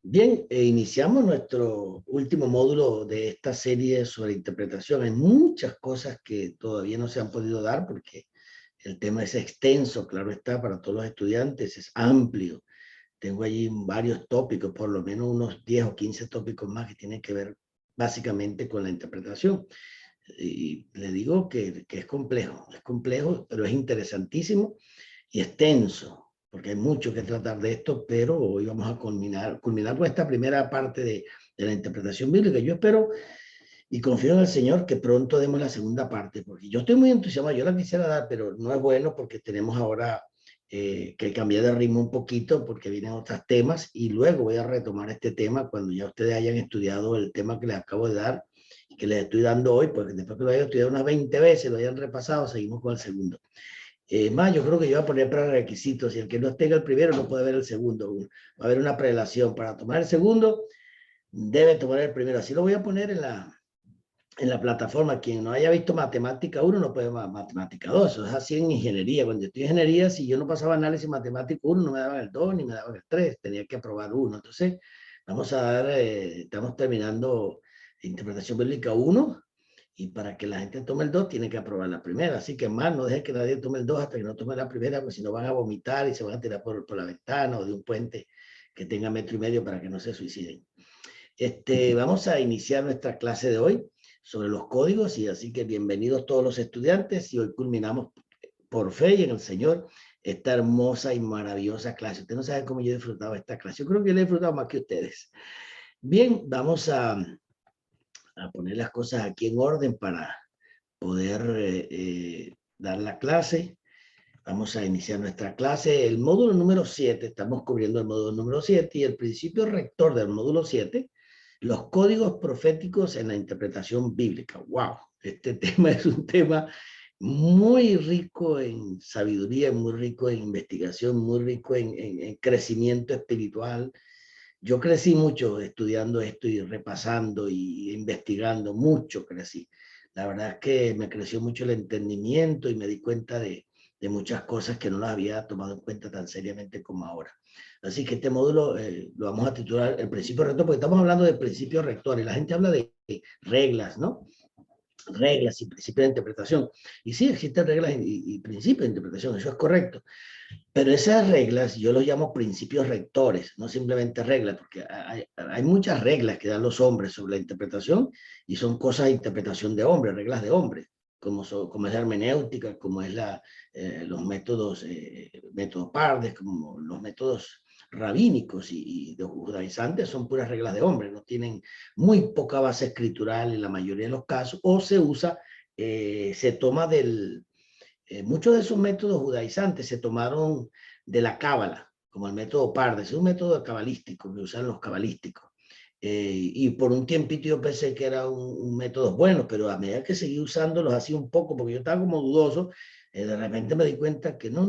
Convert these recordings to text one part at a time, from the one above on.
Bien, iniciamos nuestro último módulo de esta serie sobre interpretación. Hay muchas cosas que todavía no se han podido dar porque el tema es extenso, claro está, para todos los estudiantes, es amplio. Tengo allí varios tópicos, por lo menos unos 10 o 15 tópicos más que tienen que ver básicamente con la interpretación. Y le digo que es complejo, pero es interesantísimo y extenso, porque hay mucho que tratar de esto, pero hoy vamos a culminar con esta primera parte de la interpretación bíblica. Yo espero y confío en el Señor que pronto demos la segunda parte, porque yo estoy muy entusiasmado, yo la quisiera dar, pero no es bueno porque tenemos ahora que cambiar de ritmo un poquito porque vienen otros temas y luego voy a retomar este tema cuando ya ustedes hayan estudiado el tema que les acabo de dar y que les estoy dando hoy, porque después que lo hayan estudiado unas 20 veces, lo hayan repasado, seguimos con el segundo. Más, yo creo que yo voy a poner prerequisitos. Y el que no tenga el primero no puede ver el segundo. Va a haber una prelación. Para tomar el segundo, debe tomar el primero. Así lo voy a poner en la plataforma. Quien no haya visto matemática 1 no puede ver matemática 2. Eso es así en ingeniería. Cuando estoy en ingeniería, si yo no pasaba análisis matemático 1, no me daban el 2 ni me daban el 3. Tenía que aprobar uno. Entonces, vamos a dar, estamos terminando interpretación bíblica 1. Y para que la gente tome el 2, tiene que aprobar la primera. Así que más, no deje que nadie tome el 2 hasta que no tome la primera, porque si no van a vomitar y se van a tirar por la ventana o de un puente que tenga 1,5 metros para que no se suiciden. Vamos a iniciar nuestra clase de hoy sobre los códigos, y así que bienvenidos todos los estudiantes, y hoy culminamos por fe y en el Señor esta hermosa y maravillosa clase. Usted no sabe cómo yo he disfrutado esta clase. Yo creo que yo la he disfrutado más que ustedes. Bien, vamos a poner las cosas aquí en orden para poder dar la clase. Vamos a iniciar nuestra clase. El módulo número 7, estamos cubriendo el módulo número 7 y el principio rector del módulo 7, los códigos proféticos en la interpretación bíblica. ¡Wow! Este tema es un tema muy rico en sabiduría, muy rico en investigación, muy rico en crecimiento espiritual. Yo crecí mucho estudiando esto y repasando y investigando, mucho crecí. La verdad es que me creció mucho el entendimiento y me di cuenta de muchas cosas que no las había tomado en cuenta tan seriamente como ahora. Así que este módulo lo vamos a titular el principio rector, porque estamos hablando de principios rectores. La gente habla de reglas, ¿no? Reglas y principios de interpretación. Y sí, existen reglas y principios de interpretación, eso es correcto. Pero esas reglas yo los llamo principios rectores, no simplemente reglas, porque hay muchas reglas que dan los hombres sobre la interpretación y son cosas de interpretación de hombres, reglas de hombres, como es la hermenéutica, como es los métodos pardes, como los métodos rabínicos y de judaizantes son puras reglas de hombres, no tienen muy poca base escritural en la mayoría de los casos, o se toma muchos de esos métodos judaizantes se tomaron de la cábala, como el método Pardes, es un método cabalístico que usan los cabalísticos. Y por un tiempito yo pensé que era un método bueno, pero a medida que seguí usándolos así un poco, porque yo estaba como dudoso, de repente me di cuenta que no,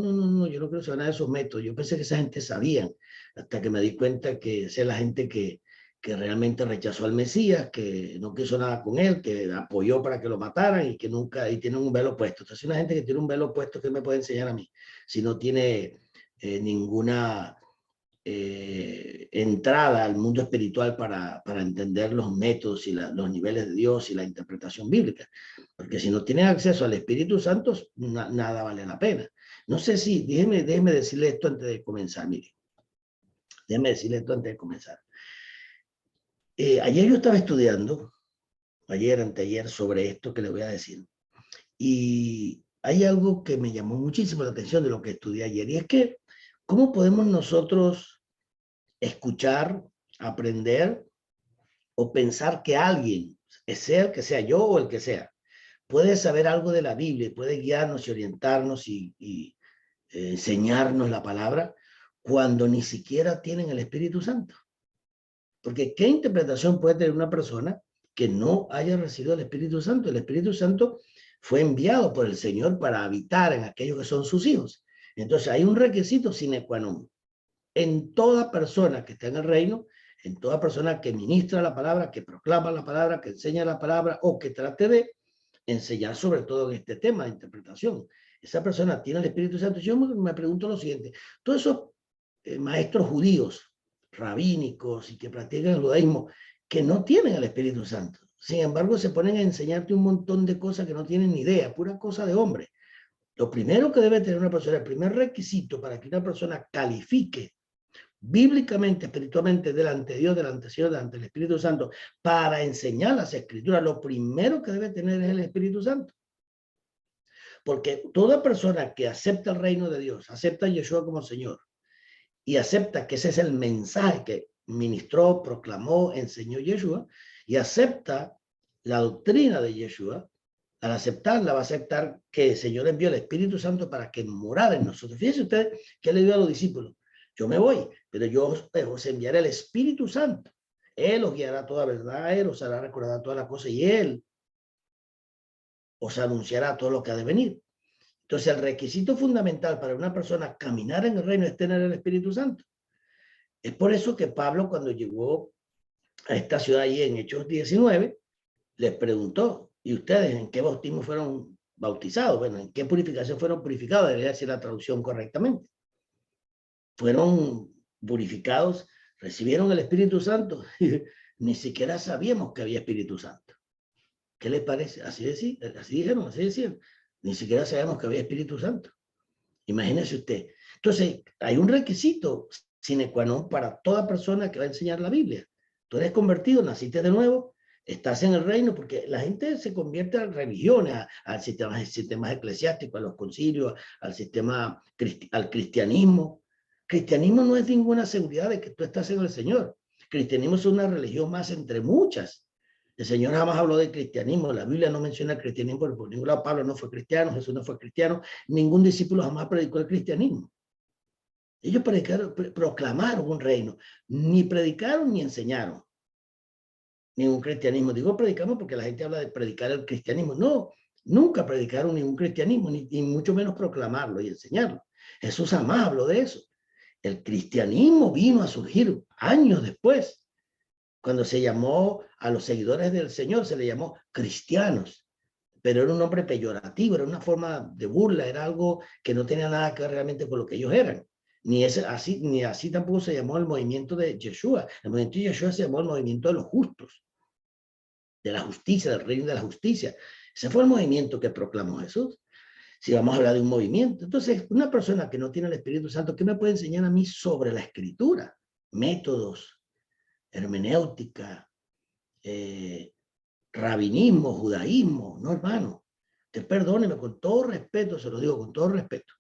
yo no quiero saber nada de esos métodos. Yo pensé que esa gente sabían, hasta que me di cuenta que esa es la gente que realmente rechazó al Mesías, que no quiso nada con él, que apoyó para que lo mataran y que nunca, y tiene un velo puesto. Entonces, una gente que tiene un velo puesto, ¿qué me puede enseñar a mí? Si no tiene ninguna entrada al mundo espiritual para entender los métodos y los niveles de Dios y la interpretación bíblica. Porque si no tienen acceso al Espíritu Santo, nada vale la pena. No sé si, déjeme decirle esto antes de comenzar, mire. Déjeme decirle esto antes de comenzar. Ayer yo estaba estudiando, anteayer, sobre esto que le voy a decir. Y hay algo que me llamó muchísimo la atención de lo que estudié ayer, y es que, ¿cómo podemos nosotros escuchar, aprender o pensar que alguien, sea el que sea, yo o el que sea, puede saber algo de la Biblia, puede guiarnos y orientarnos y enseñarnos la palabra cuando ni siquiera tienen el Espíritu Santo? Porque ¿qué interpretación puede tener una persona que no haya recibido el Espíritu Santo? El Espíritu Santo fue enviado por el Señor para habitar en aquellos que son sus hijos. Entonces hay un requisito sine qua non. En toda persona que está en el reino, en toda persona que ministra la palabra, que proclama la palabra, que enseña la palabra o que trate de enseñar sobre todo en este tema de interpretación. Esa persona tiene el Espíritu Santo. Yo me pregunto lo siguiente, todos esos maestros judíos rabínicos y que practican el judaísmo, que no tienen el Espíritu Santo. Sin embargo, se ponen a enseñarte un montón de cosas que no tienen ni idea, pura cosa de hombre. Lo primero que debe tener una persona, el primer requisito para que una persona califique bíblicamente, espiritualmente, delante de Dios, delante del Señor, delante del Espíritu Santo, para enseñar las Escrituras, lo primero que debe tener es el Espíritu Santo. Porque toda persona que acepta el reino de Dios, acepta a Yeshua como Señor, y acepta que ese es el mensaje que ministró, proclamó, enseñó Yeshua, y acepta la doctrina de Yeshua, al aceptarla va a aceptar que el Señor envió el Espíritu Santo para que morara en nosotros. Fíjense ustedes que le dio a los discípulos: yo me voy, pero yo os enviaré el Espíritu Santo. Él os guiará a toda verdad, Él os hará recordar todas las cosas y Él os anunciará todo lo que ha de venir. Entonces, el requisito fundamental para una persona caminar en el reino es tener el Espíritu Santo. Es por eso que Pablo, cuando llegó a esta ciudad allí en Hechos 19, les preguntó: ¿y ustedes en qué bautismo fueron bautizados? Bueno, ¿en qué purificación fueron purificados? Debería decir la traducción correctamente. Fueron purificados, recibieron el Espíritu Santo. Ni siquiera sabíamos que había Espíritu Santo. ¿Qué les parece? Así dijeron, así decían. Ni siquiera sabíamos que había Espíritu Santo. Imagínese usted. Entonces, hay un requisito sine qua non para toda persona que va a enseñar la Biblia. Tú eres convertido, naciste de nuevo, estás en el reino, porque la gente se convierte a religiones, al sistema eclesiástico, a los concilios, al cristianismo. Cristianismo no es ninguna seguridad de que tú estás en el Señor. Cristianismo es una religión más entre muchas. El Señor jamás habló de cristianismo. La Biblia no menciona el cristianismo, porque por ningún lado Pablo no fue cristiano, Jesús no fue cristiano, ningún discípulo jamás predicó el cristianismo. Ellos proclamaron un reino, ni predicaron ni enseñaron ningún cristianismo. Digo predicamos porque la gente habla de predicar el cristianismo. No, nunca predicaron ningún cristianismo, ni mucho menos proclamarlo y enseñarlo. Jesús jamás habló de eso. El cristianismo vino a surgir años después. Cuando se llamó a los seguidores del Señor, se le llamó cristianos, pero era un nombre peyorativo, era una forma de burla, era algo que no tenía nada que ver realmente con lo que ellos eran. Ni así tampoco se llamó el movimiento de Yeshua. El movimiento de Yeshua se llamó el movimiento de los justos, de la justicia, del reino de la justicia. Ese fue el movimiento que proclamó Jesús. Si vamos a hablar de un movimiento. Entonces, una persona que no tiene el Espíritu Santo, ¿qué me puede enseñar a mí sobre la Escritura? Métodos, hermenéutica, rabinismo, judaísmo. No, hermano. Usted perdóneme, con todo respeto, se lo digo con todo respeto,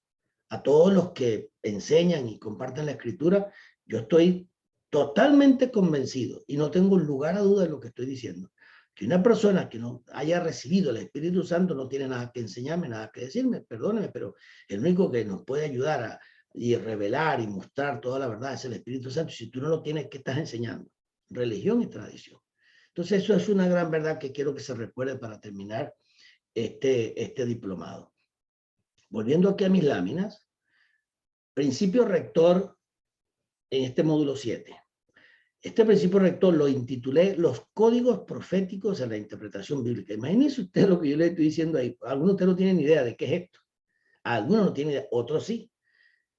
a todos los que enseñan y comparten la Escritura. Yo estoy totalmente convencido y no tengo lugar a duda de lo que estoy diciendo, que una persona que no haya recibido el Espíritu Santo no tiene nada que enseñarme, nada que decirme. Perdóneme, pero el único que nos puede ayudar y revelar y mostrar toda la verdad es el Espíritu Santo. Si tú no lo tienes, ¿qué estás enseñando? Religión y tradición. Entonces, eso es una gran verdad que quiero que se recuerde para terminar este diplomado. Volviendo aquí a mis láminas, principio rector en este módulo 7. Este principio rector lo intitulé Los códigos proféticos en la interpretación bíblica. Imagínense usted lo que yo le estoy diciendo ahí. Algunos de ustedes no tienen ni idea de qué es esto. Algunos no tienen idea, otros sí.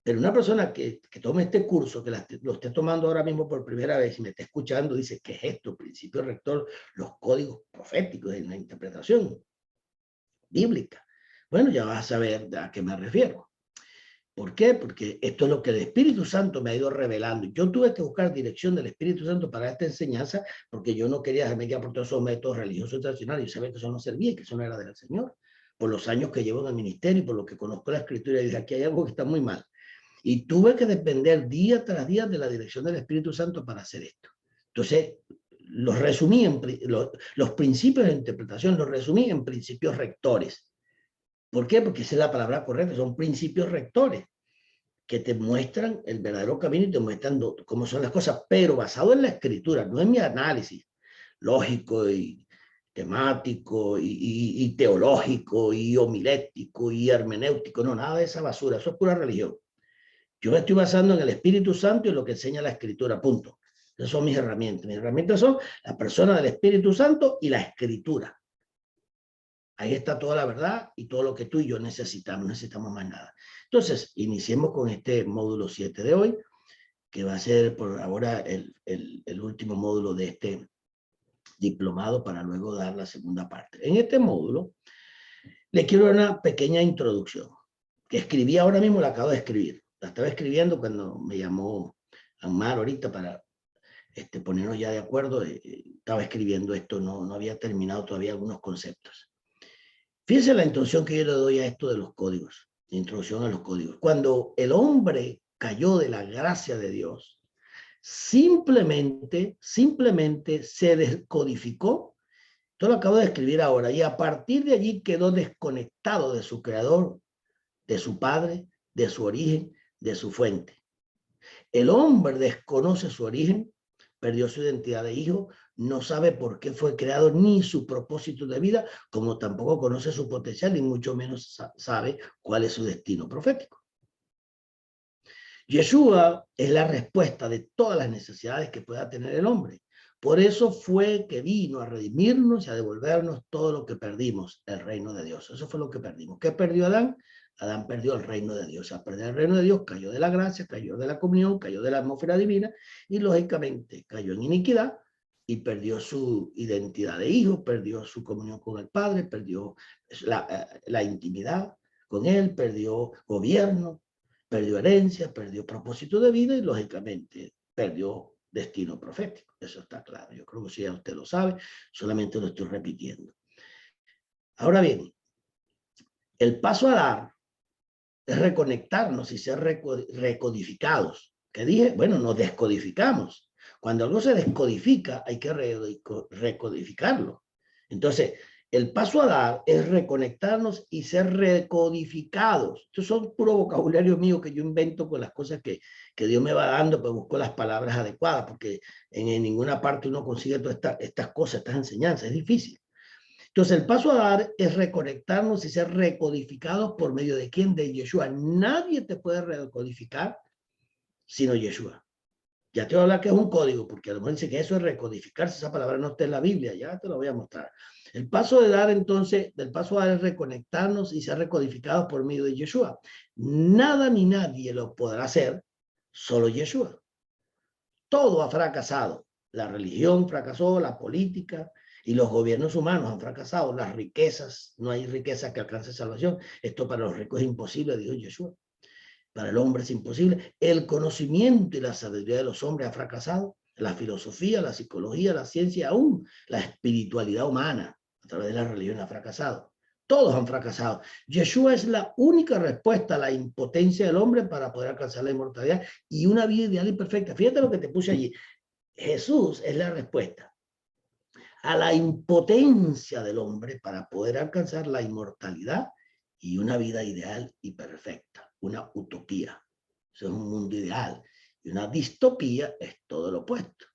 Pero una persona que tome este curso, que lo esté tomando ahora mismo por primera vez y me está escuchando, dice: ¿qué es esto? Principio rector, los códigos proféticos en la interpretación bíblica. Bueno, ya vas a saber a qué me refiero. ¿Por qué? Porque esto es lo que el Espíritu Santo me ha ido revelando. Yo tuve que buscar dirección del Espíritu Santo para esta enseñanza, porque yo no quería dejarme guiar por todos esos métodos religiosos tradicionales. Yo sabía que eso no servía y que eso no era del Señor. Por los años que llevo en el ministerio y por lo que conozco la Escritura, y dije: aquí hay algo que está muy mal. Y tuve que depender día tras día de la dirección del Espíritu Santo para hacer esto. Entonces, los resumí los principios de interpretación, los resumí en principios rectores. ¿Por qué? Porque esa es la palabra correcta, son principios rectores que te muestran el verdadero camino y te muestran cómo son las cosas, pero basado en la Escritura, no en mi análisis lógico y temático y teológico y homilético y hermenéutico, no, nada de esa basura, eso es pura religión. Yo me estoy basando en el Espíritu Santo y lo que enseña la Escritura, punto. Esas son mis herramientas. Mis herramientas son la persona del Espíritu Santo y la Escritura. Ahí está toda la verdad y todo lo que tú y yo necesitamos, no necesitamos más nada. Entonces, iniciemos con este módulo 7 de hoy, que va a ser por ahora el último módulo de este diplomado para luego dar la segunda parte. En este módulo le quiero dar una pequeña introducción que escribí ahora mismo, la acabo de escribir. La estaba escribiendo cuando me llamó Ammar ahorita para ponernos ya de acuerdo. Estaba escribiendo esto, no había terminado todavía algunos conceptos. Fíjense la introducción que yo le doy a esto de los códigos, introducción a los códigos. Cuando el hombre cayó de la gracia de Dios, simplemente se descodificó. Esto lo acabo de escribir ahora, y a partir de allí quedó desconectado de su creador, de su padre, de su origen, de su fuente. El hombre desconoce su origen, perdió su identidad de hijo, no sabe por qué fue creado ni su propósito de vida, como tampoco conoce su potencial y mucho menos sabe cuál es su destino profético. Yeshua es la respuesta de todas las necesidades que pueda tener el hombre. Por eso fue que vino a redimirnos y a devolvernos todo lo que perdimos, el reino de Dios. Eso fue lo que perdimos. ¿Qué perdió Adán? Adán perdió el reino de Dios. Al perder el reino de Dios, cayó de la gracia, cayó de la comunión, cayó de la atmósfera divina y lógicamente cayó en iniquidad y perdió su identidad de hijo, perdió su comunión con el Padre, perdió la intimidad con él, perdió gobierno, perdió herencia, perdió propósito de vida y lógicamente perdió destino profético. Eso está claro. Yo creo que si ya usted lo sabe, solamente lo estoy repitiendo. Ahora bien, el paso a dar es reconectarnos y ser recodificados. ¿Qué dije? Bueno, nos descodificamos. Cuando algo se descodifica, hay que recodificarlo. Entonces, el paso a dar es reconectarnos y ser recodificados. Estos son puro vocabulario mío que yo invento con las cosas que Dios me va dando, pero busco las palabras adecuadas, porque en ninguna parte uno consigue todas estas cosas, estas enseñanzas. Es difícil. Entonces, el paso a dar es reconectarnos y ser recodificados por medio de quién, de Yeshua. Nadie te puede recodificar sino Yeshua. Ya te voy a hablar que es un código, porque a lo mejor dice que eso es recodificarse, esa palabra no está en la Biblia, ya te lo voy a mostrar. El paso de dar, entonces, del paso a dar es reconectarnos y ser recodificados por medio de Yeshua. Nada ni nadie lo podrá hacer, solo Yeshua. Todo ha fracasado. La religión fracasó, la política y los gobiernos humanos han fracasado. Las riquezas, no hay riqueza que alcance salvación. Esto para los ricos es imposible, dijo Yeshua. Para el hombre es imposible. El conocimiento y la sabiduría de los hombres ha fracasado. La filosofía, la psicología, la ciencia, aún la espiritualidad humana a través de la religión ha fracasado. Todos han fracasado. Yeshua es la única respuesta a la impotencia del hombre para poder alcanzar la inmortalidad y una vida ideal y perfecta. Fíjate lo que te puse allí. Jesús es la respuesta a la impotencia del hombre para poder alcanzar la inmortalidad y una vida ideal y perfecta, una utopía. Eso es un mundo ideal. Y una distopía es todo lo opuesto.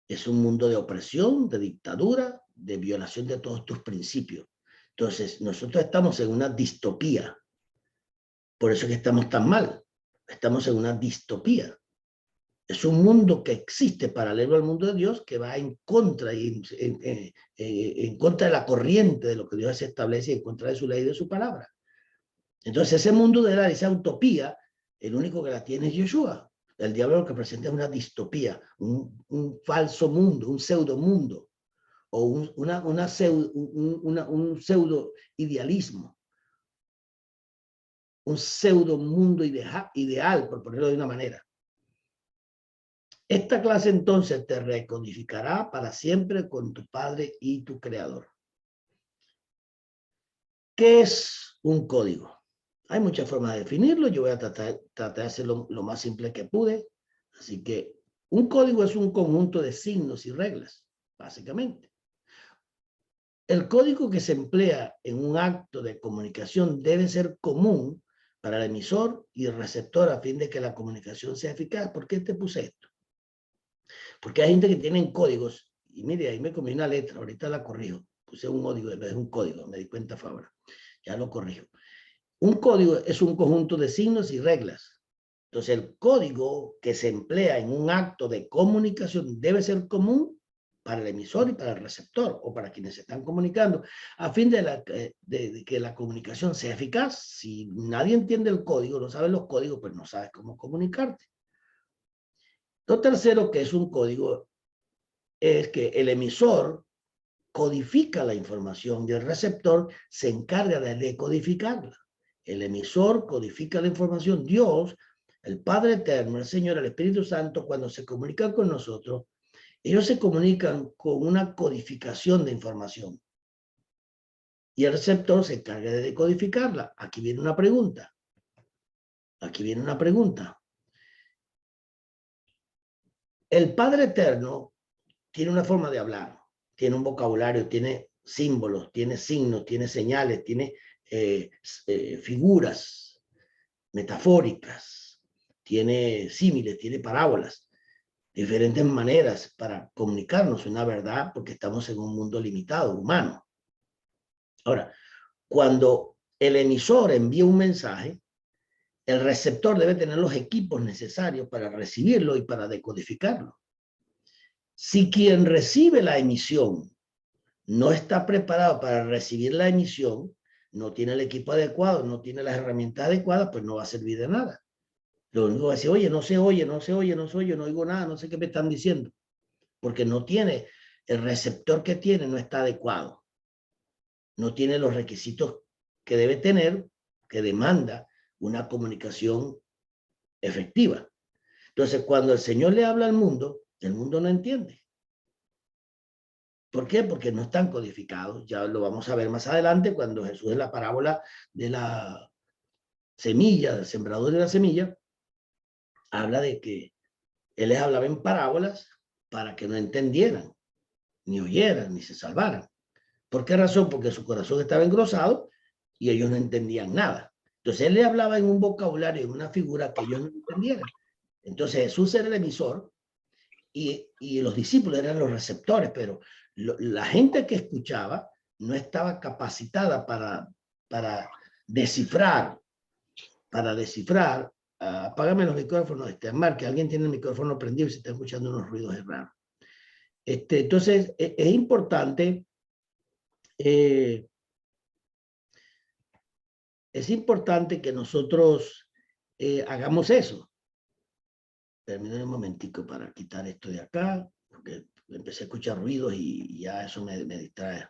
Es un mundo de opresión, de dictadura, de violación de todos tus principios. Entonces, nosotros estamos en una distopía. Por eso es que estamos tan mal. Estamos en una distopía. Es un mundo que existe paralelo al mundo de Dios, que va en contra, en contra de la corriente de lo que Dios establece, en contra de su ley y de su palabra. Entonces ese mundo de esa utopía, el único que la tiene es Yeshua. El diablo lo que presenta es una distopía, un falso mundo, un pseudo mundo, o un pseudo idealismo, un pseudo mundo ideal, por ponerlo de una manera. Esta clase entonces te recodificará para siempre con tu Padre y tu Creador. ¿Qué es un código? Hay muchas formas de definirlo. Yo voy a tratar de hacerlo lo más simple que pude. Así que un código es un conjunto de signos y reglas, básicamente. El código que se emplea en un acto de comunicación debe ser común para el emisor y el receptor a fin de que la comunicación sea eficaz. ¿Por qué te puse esto? Porque hay gente que tiene códigos, y mire, ahí me comí una letra, ahorita la corrijo, puse un código en vez de un código, me di cuenta ahora, ya lo corrijo. Un código es un conjunto de signos y reglas. Entonces el código que se emplea en un acto de comunicación debe ser común para el emisor y para el receptor, o para quienes se están comunicando, a fin de que la comunicación sea eficaz. Si nadie entiende el código, no sabe los códigos, pues no sabes cómo comunicarte. Lo tercero, que es un código, es que el emisor codifica la información y el receptor se encarga de decodificarla. El emisor codifica la información. Dios, el Padre Eterno, el Señor, el Espíritu Santo, cuando se comunican con nosotros, ellos se comunican con una codificación de información. Y el receptor se encarga de decodificarla. Aquí viene una pregunta. Aquí viene una pregunta. El Padre Eterno tiene una forma de hablar, tiene un vocabulario, tiene símbolos, tiene signos, tiene señales, tiene figuras metafóricas, tiene símiles, tiene parábolas, diferentes maneras para comunicarnos una verdad, porque estamos en un mundo limitado, humano. Ahora, cuando el emisor envía un mensaje, el receptor debe tener los equipos necesarios para recibirlo y para decodificarlo. Si quien recibe la emisión no está preparado para recibir la emisión, no tiene el equipo adecuado, no tiene las herramientas adecuadas, pues no va a servir de nada. Lo único que va a decir, oye, no se oye, no se oye, no se oye, no oigo nada, no sé qué me están diciendo, porque no tiene, el receptor que tiene no está adecuado, no tiene los requisitos que debe tener, que demanda una comunicación efectiva. Entonces, cuando el Señor le habla al mundo, el mundo no entiende. ¿Por qué? Porque no están codificados. Ya lo vamos a ver más adelante cuando Jesús en la parábola de la semilla, del sembrador de la semilla, habla de que Él les hablaba en parábolas para que no entendieran, ni oyeran, ni se salvaran. ¿Por qué razón? Porque su corazón estaba engrosado y ellos no entendían nada. Entonces Él le hablaba en un vocabulario, en una figura que ellos no entendieran. Entonces Jesús era el emisor y los discípulos eran los receptores, pero la gente que escuchaba no estaba capacitada para descifrar, apágame los micrófonos, Mar, que alguien tiene el micrófono prendido y se está escuchando unos ruidos raros. Entonces, es importante, que nosotros hagamos eso. Permítanme un momentico para quitar esto de acá, porque empecé a escuchar ruidos y ya eso me distrae.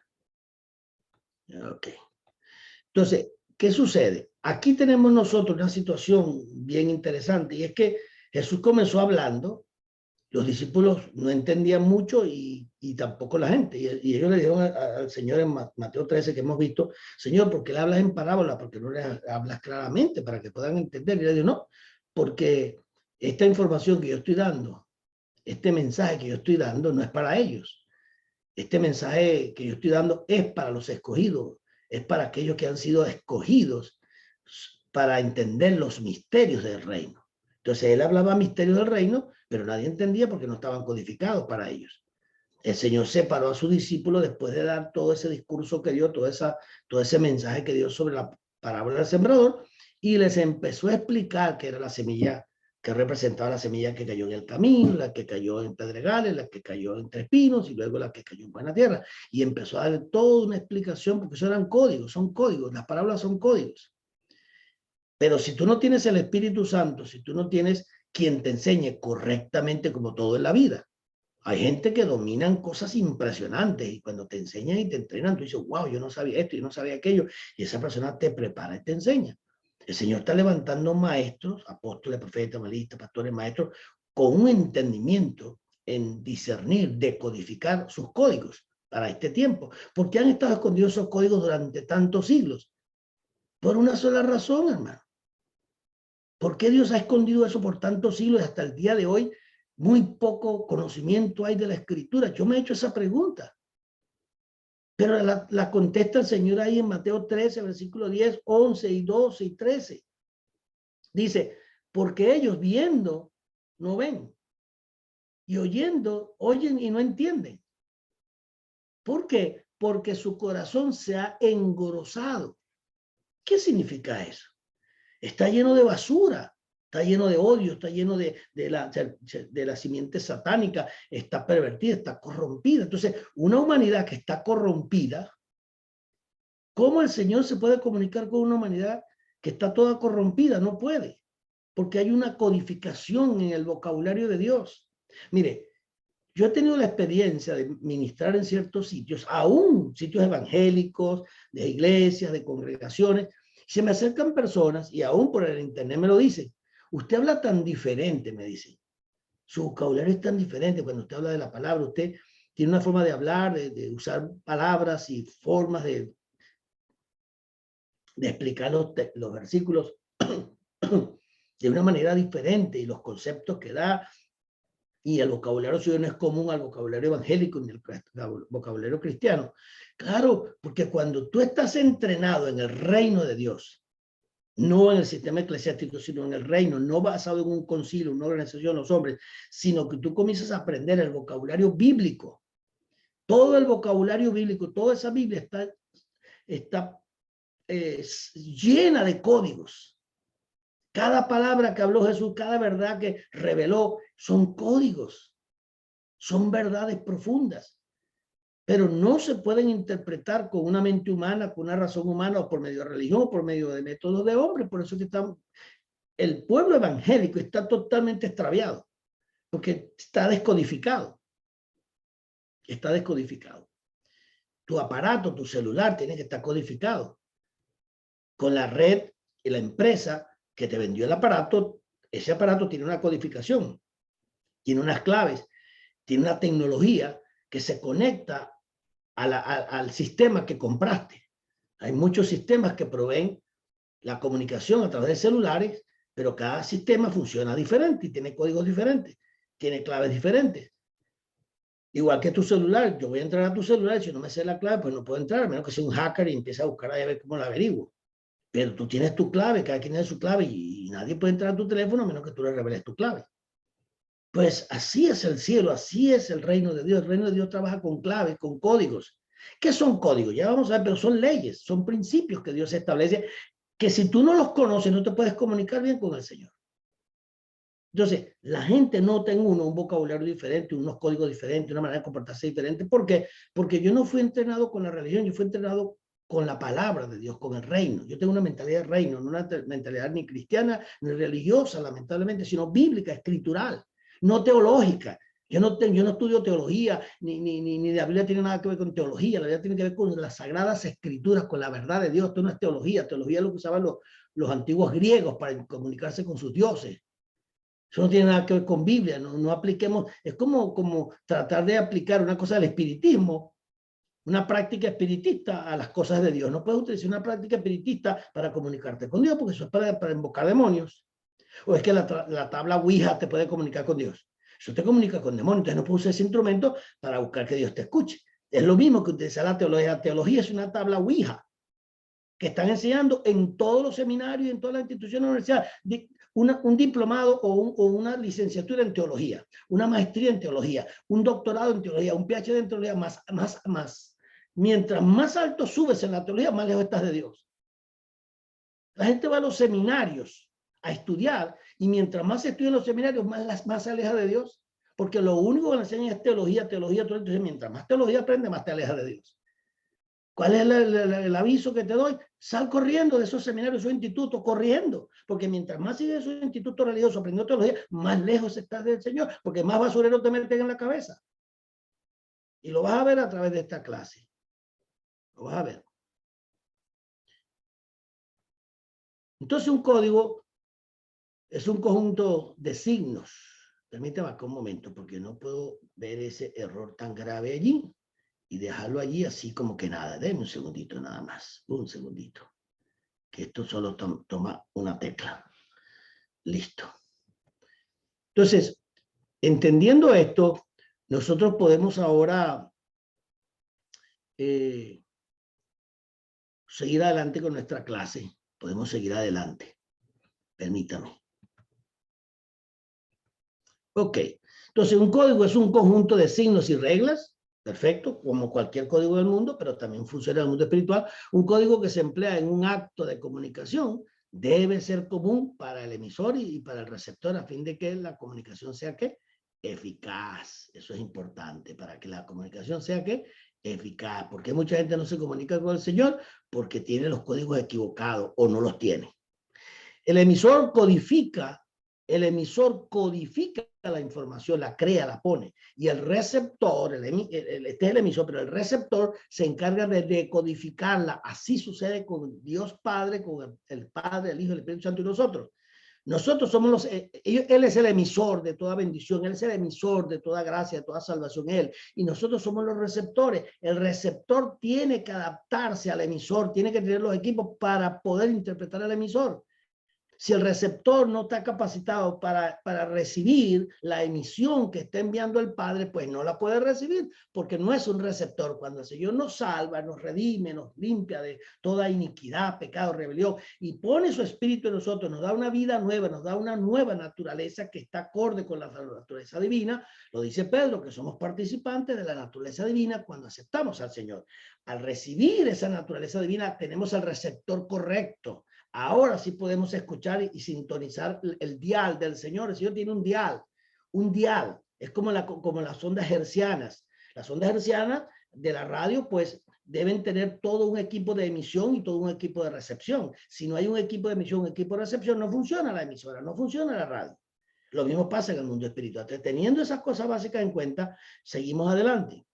Ok. Entonces, ¿qué sucede? Aquí tenemos nosotros una situación bien interesante y es que Jesús comenzó hablando, los discípulos no entendían mucho y tampoco la gente. Y ellos le dijeron al Señor en Mateo 13 que hemos visto, Señor, ¿por qué le hablas en parábola? ¿Por qué no le hablas claramente para que puedan entender? Y le dijo, no, porque esta información que yo estoy dando, este mensaje que yo estoy dando no es para ellos. Este mensaje que yo estoy dando es para los escogidos, es para aquellos que han sido escogidos para entender los misterios del reino. Entonces él hablaba misterios del reino, pero nadie entendía porque no estaban codificados para ellos. El Señor separó a sus discípulos después de dar todo ese discurso que dio, todo ese mensaje que dio sobre la parábola del sembrador, y les empezó a explicar qué era la semilla, que representaba la semilla que cayó en el camino, la que cayó en pedregales, la que cayó entre espinos y luego la que cayó en buena tierra. Y empezó a dar toda una explicación, porque eso eran códigos, son códigos, las parábolas son códigos. Pero si tú no tienes el Espíritu Santo, si tú no tienes quien te enseñe correctamente, como todo en la vida, hay gente que dominan cosas impresionantes y cuando te enseñan y te entrenan, tú dices, wow, yo no sabía esto, yo no sabía aquello, y esa persona te prepara y te enseña. El Señor está levantando maestros, apóstoles, profetas, evangelistas, pastores, maestros, con un entendimiento en discernir, decodificar sus códigos para este tiempo. ¿Por qué han estado escondidos esos códigos durante tantos siglos? Por una sola razón, hermano. ¿Por qué Dios ha escondido eso por tantos siglos y hasta el día de hoy muy poco conocimiento hay de la Escritura? Yo me he hecho esa pregunta. Pero la contesta el Señor ahí en Mateo 13, versículo 10, 11 y 12 y 13. Dice, porque ellos viendo no ven y oyendo oyen y no entienden. ¿Por qué? Porque su corazón se ha engrosado. ¿Qué significa eso? Está lleno de basura, está lleno de odio, está lleno de la simiente satánica, está pervertida, está corrompida. Entonces, una humanidad que está corrompida, ¿cómo el Señor se puede comunicar con una humanidad que está toda corrompida? No puede. porque hay una codificación en el vocabulario de Dios. Mire, yo he tenido la experiencia de ministrar en ciertos sitios, aún sitios evangélicos, de iglesias, de congregaciones. Se me acercan personas y aún por el internet me lo dicen. Usted habla tan diferente, me dicen. Su vocabulario es tan diferente cuando usted habla de la palabra. Usted tiene una forma de hablar, de usar palabras y formas de explicar los versículos de una manera diferente, y los conceptos que da, y el vocabulario suyo no es común al vocabulario evangélico ni al vocabulario cristiano. Claro, porque cuando tú estás entrenado en el reino de Dios, no en el sistema eclesiástico, sino en el reino, no basado en un concilio, una organización, los hombres, sino que tú comienzas a aprender el vocabulario bíblico. Todo el vocabulario bíblico, toda esa Biblia está llena de códigos. Cada palabra que habló Jesús, cada verdad que reveló, son códigos, son verdades profundas, pero no se pueden interpretar con una mente humana, con una razón humana, o por medio de religión, o por medio de métodos de hombre. Por eso es que el pueblo evangélico está totalmente extraviado, porque está descodificado. Está descodificado. Tu aparato, tu celular tiene que estar codificado. Con la red y la empresa que te vendió el aparato, ese aparato tiene una codificación, tiene unas claves, tiene una tecnología que se conecta al sistema que compraste. Hay muchos sistemas que proveen la comunicación a través de celulares, pero cada sistema funciona diferente y tiene códigos diferentes, tiene claves diferentes. Igual que tu celular, yo voy a entrar a tu celular y si no me sé la clave, pues no puedo entrar, a menos que sea un hacker y empiece a buscar ahí a ver cómo la averiguo. Pero tú tienes tu clave, cada quien tiene su clave, y nadie puede entrar a tu teléfono a menos que tú le reveles tu clave. Pues así es el cielo, así es el reino de Dios. El reino de Dios trabaja con claves, con códigos. ¿Qué son códigos? Ya vamos a ver, pero son leyes, son principios que Dios establece, que si tú no los conoces, no te puedes comunicar bien con el Señor. Entonces, la gente nota en uno un vocabulario diferente, unos códigos diferentes, una manera de comportarse diferente. ¿Por qué? Porque yo no fui entrenado con la religión, yo fui entrenado con la palabra de Dios, con el reino. Yo tengo una mentalidad de reino, no una mentalidad ni cristiana ni religiosa, lamentablemente, sino bíblica, escritural, no teológica. Yo no estudio teología, ni la Biblia tiene nada que ver con teología. La Biblia tiene que ver con las sagradas escrituras, con la verdad de Dios. Esto no es teología. Teología es lo que usaban los antiguos griegos para comunicarse con sus dioses. Eso no tiene nada que ver con Biblia. No apliquemos, es como tratar de aplicar una cosa del espiritismo, una práctica espiritista, a las cosas de Dios. No puedes utilizar una práctica espiritista para comunicarte con Dios, porque eso es para invocar demonios. O es que la tabla Ouija te puede comunicar con Dios. Eso te comunica con demonios. Entonces no puedes usar ese instrumento para buscar que Dios te escuche. Es lo mismo que utilizar la teología. La teología es una tabla Ouija que están enseñando en todos los seminarios y en todas las instituciones universidades. Un diplomado o una licenciatura en teología, una maestría en teología, un doctorado en teología, un PhD en teología, más. Mientras más alto subes en la teología, más lejos estás de Dios. La gente va a los seminarios a estudiar, y mientras más se estudia en los seminarios, más se aleja de Dios, porque lo único que le enseñan es teología. Entonces, mientras más teología aprende, más te aleja de Dios. ¿Cuál es el aviso que te doy? Sal corriendo de esos seminarios, esos institutos, corriendo. Porque mientras más sigues esos institutos religiosos aprendiendo teología, más lejos estás del Señor, porque más basurero te meten en la cabeza. Y lo vas a ver a través de esta clase. Lo vas a ver. Entonces, un código es un conjunto de signos. Permítame acá un momento, porque no puedo ver ese error tan grave allí y dejarlo allí así como que nada. Deme un segundito nada más. Un segundito. Que esto solo toma una tecla. Listo. Entonces, entendiendo esto, nosotros podemos ahora seguir adelante con nuestra clase. Podemos seguir adelante. Permítame. Ok. Entonces, un código es un conjunto de signos y reglas. Perfecto, como cualquier código del mundo, pero también funciona en el mundo espiritual. Un código que se emplea en un acto de comunicación debe ser común para el emisor y para el receptor, a fin de que la comunicación sea ¿qué? Eficaz. Eso es importante para que la comunicación sea ¿qué? Eficaz. Porque mucha gente no se comunica con el Señor porque tiene los códigos equivocados o no los tiene. El emisor codifica la información, la crea, la pone. Y el receptor, este es el emisor, pero el receptor se encarga de decodificarla. Así sucede con Dios Padre, con el Padre, el Hijo, el Espíritu Santo y nosotros. Nosotros somos Él es el emisor de toda bendición, Él es el emisor de toda gracia, de toda salvación, Él. Y nosotros somos los receptores. El receptor tiene que adaptarse al emisor, tiene que tener los equipos para poder interpretar al emisor. Si el receptor no está capacitado para recibir la emisión que está enviando el Padre, pues no la puede recibir, porque no es un receptor. Cuando el Señor nos salva, nos redime, nos limpia de toda iniquidad, pecado, rebelión, y pone su espíritu en nosotros, nos da una vida nueva, nos da una nueva naturaleza que está acorde con la naturaleza divina. Lo dice Pedro, que somos participantes de la naturaleza divina cuando aceptamos al Señor. Al recibir esa naturaleza divina, tenemos el receptor correcto. Ahora sí podemos escuchar y sintonizar el dial del Señor. El Señor tiene un dial. Es como las ondas hertzianas. Las ondas hertzianas de la radio, pues, deben tener todo un equipo de emisión y todo un equipo de recepción. Si no hay un equipo de emisión, un equipo de recepción, no funciona la emisora, no funciona la radio. Lo mismo pasa en el mundo espiritual. Entonces, teniendo esas cosas básicas en cuenta, seguimos adelante.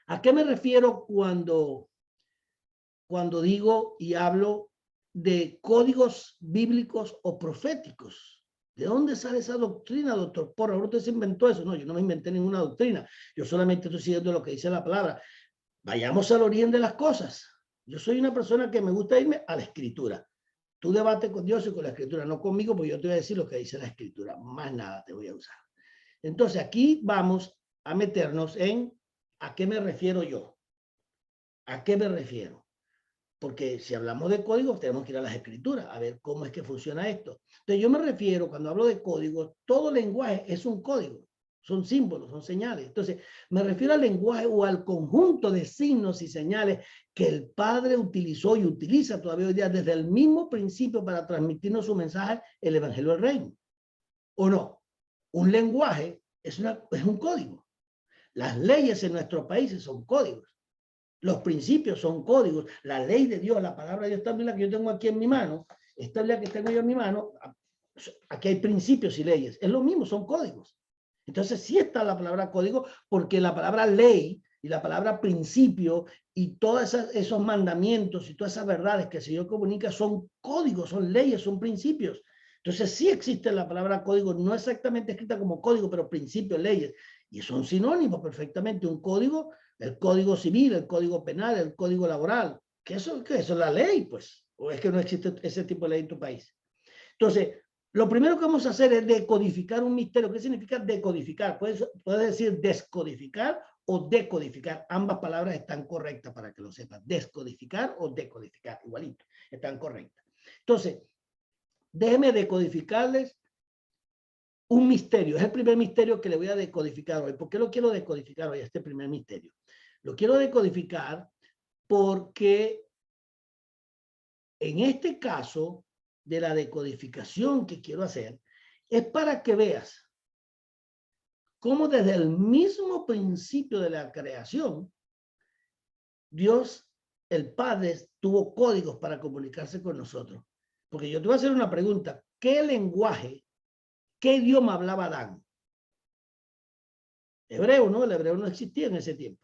¿A qué me refiero cuando digo y hablo de códigos bíblicos o proféticos? ¿De dónde sale esa doctrina, doctor? Por ahora usted se inventó eso. No, yo no me inventé ninguna doctrina. Yo solamente estoy siguiendo lo que dice la palabra. Vayamos al origen de las cosas. Yo soy una persona que me gusta irme a la escritura. Tú debate con Dios y con la escritura, no conmigo, porque yo te voy a decir lo que dice la escritura. Más nada te voy a usar. Entonces aquí vamos a meternos en ¿a qué me refiero yo? ¿A qué me refiero? Porque si hablamos de códigos, tenemos que ir a las escrituras, a ver cómo es que funciona esto. Entonces yo me refiero, cuando hablo de códigos, todo lenguaje es un código, son símbolos, son señales. Entonces me refiero al lenguaje o al conjunto de signos y señales que el Padre utilizó y utiliza todavía hoy día desde el mismo principio para transmitirnos su mensaje, el Evangelio del Reino. ¿O no? Un lenguaje es un código. Las leyes en nuestros países son códigos. Los principios son códigos. La ley de Dios, la palabra de Dios, también la que yo tengo aquí en mi mano, esta es la que tengo yo en mi mano. Aquí hay principios y leyes. Es lo mismo, son códigos. Entonces sí está la palabra código, porque la palabra ley y la palabra principio y todos esos mandamientos y todas esas verdades que el Señor comunica son códigos, son leyes, son principios. Entonces sí existe la palabra código, no exactamente escrita como código, pero principios, leyes. Y son sinónimos perfectamente. Un código, el código civil, el código penal, el código laboral. ¿Qué eso es la ley? Pues, o es que no existe ese tipo de ley en tu país. Entonces, lo primero que vamos a hacer es decodificar un misterio. ¿Qué significa decodificar? Puedes decir descodificar o decodificar. Ambas palabras están correctas para que lo sepas. Descodificar o decodificar, igualito, están correctas. Entonces, déjenme decodificarles un misterio. Es el primer misterio que le voy a decodificar hoy. ¿Por qué lo quiero decodificar hoy, este primer misterio? Lo quiero decodificar porque en este caso de la decodificación que quiero hacer es para que veas cómo desde el mismo principio de la creación Dios, el Padre, tuvo códigos para comunicarse con nosotros. Porque yo te voy a hacer una pregunta. ¿Qué lenguaje, qué idioma hablaba Adán? Hebreo, ¿no? El hebreo no existía en ese tiempo.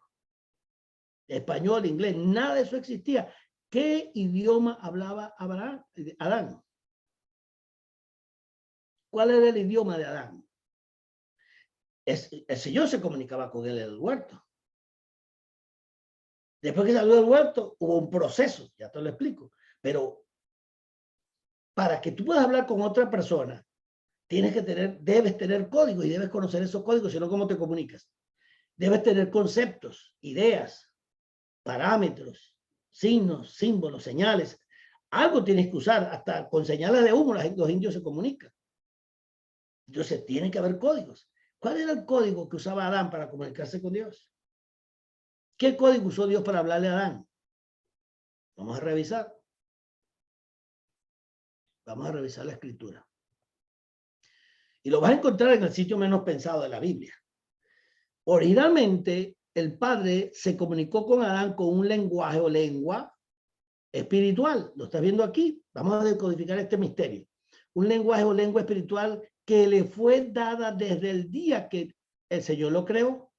Español, inglés, nada de eso existía. ¿Qué idioma hablaba Adán? ¿Cuál era el idioma de Adán? El Señor se comunicaba con él en el huerto. Después que salió del huerto, hubo un proceso, ya te lo explico. Pero para que tú puedas hablar con otra persona, debes tener códigos y debes conocer esos códigos, si no, ¿cómo te comunicas? Debes tener conceptos, ideas, parámetros, signos, símbolos, señales. Algo tienes que usar, hasta con señales de humo los indios se comunican. Entonces tiene que haber códigos. ¿Cuál era el código que usaba Adán para comunicarse con Dios? ¿Qué código usó Dios para hablarle a Adán? Vamos a revisar. Vamos a revisar la escritura. Y lo vas a encontrar en el sitio menos pensado de la Biblia. Originalmente, el Padre se comunicó con Adán con un lenguaje o lengua espiritual. Lo estás viendo aquí. Vamos a decodificar este misterio. Un lenguaje o lengua espiritual que le fue dada desde el día que el Señor lo creó.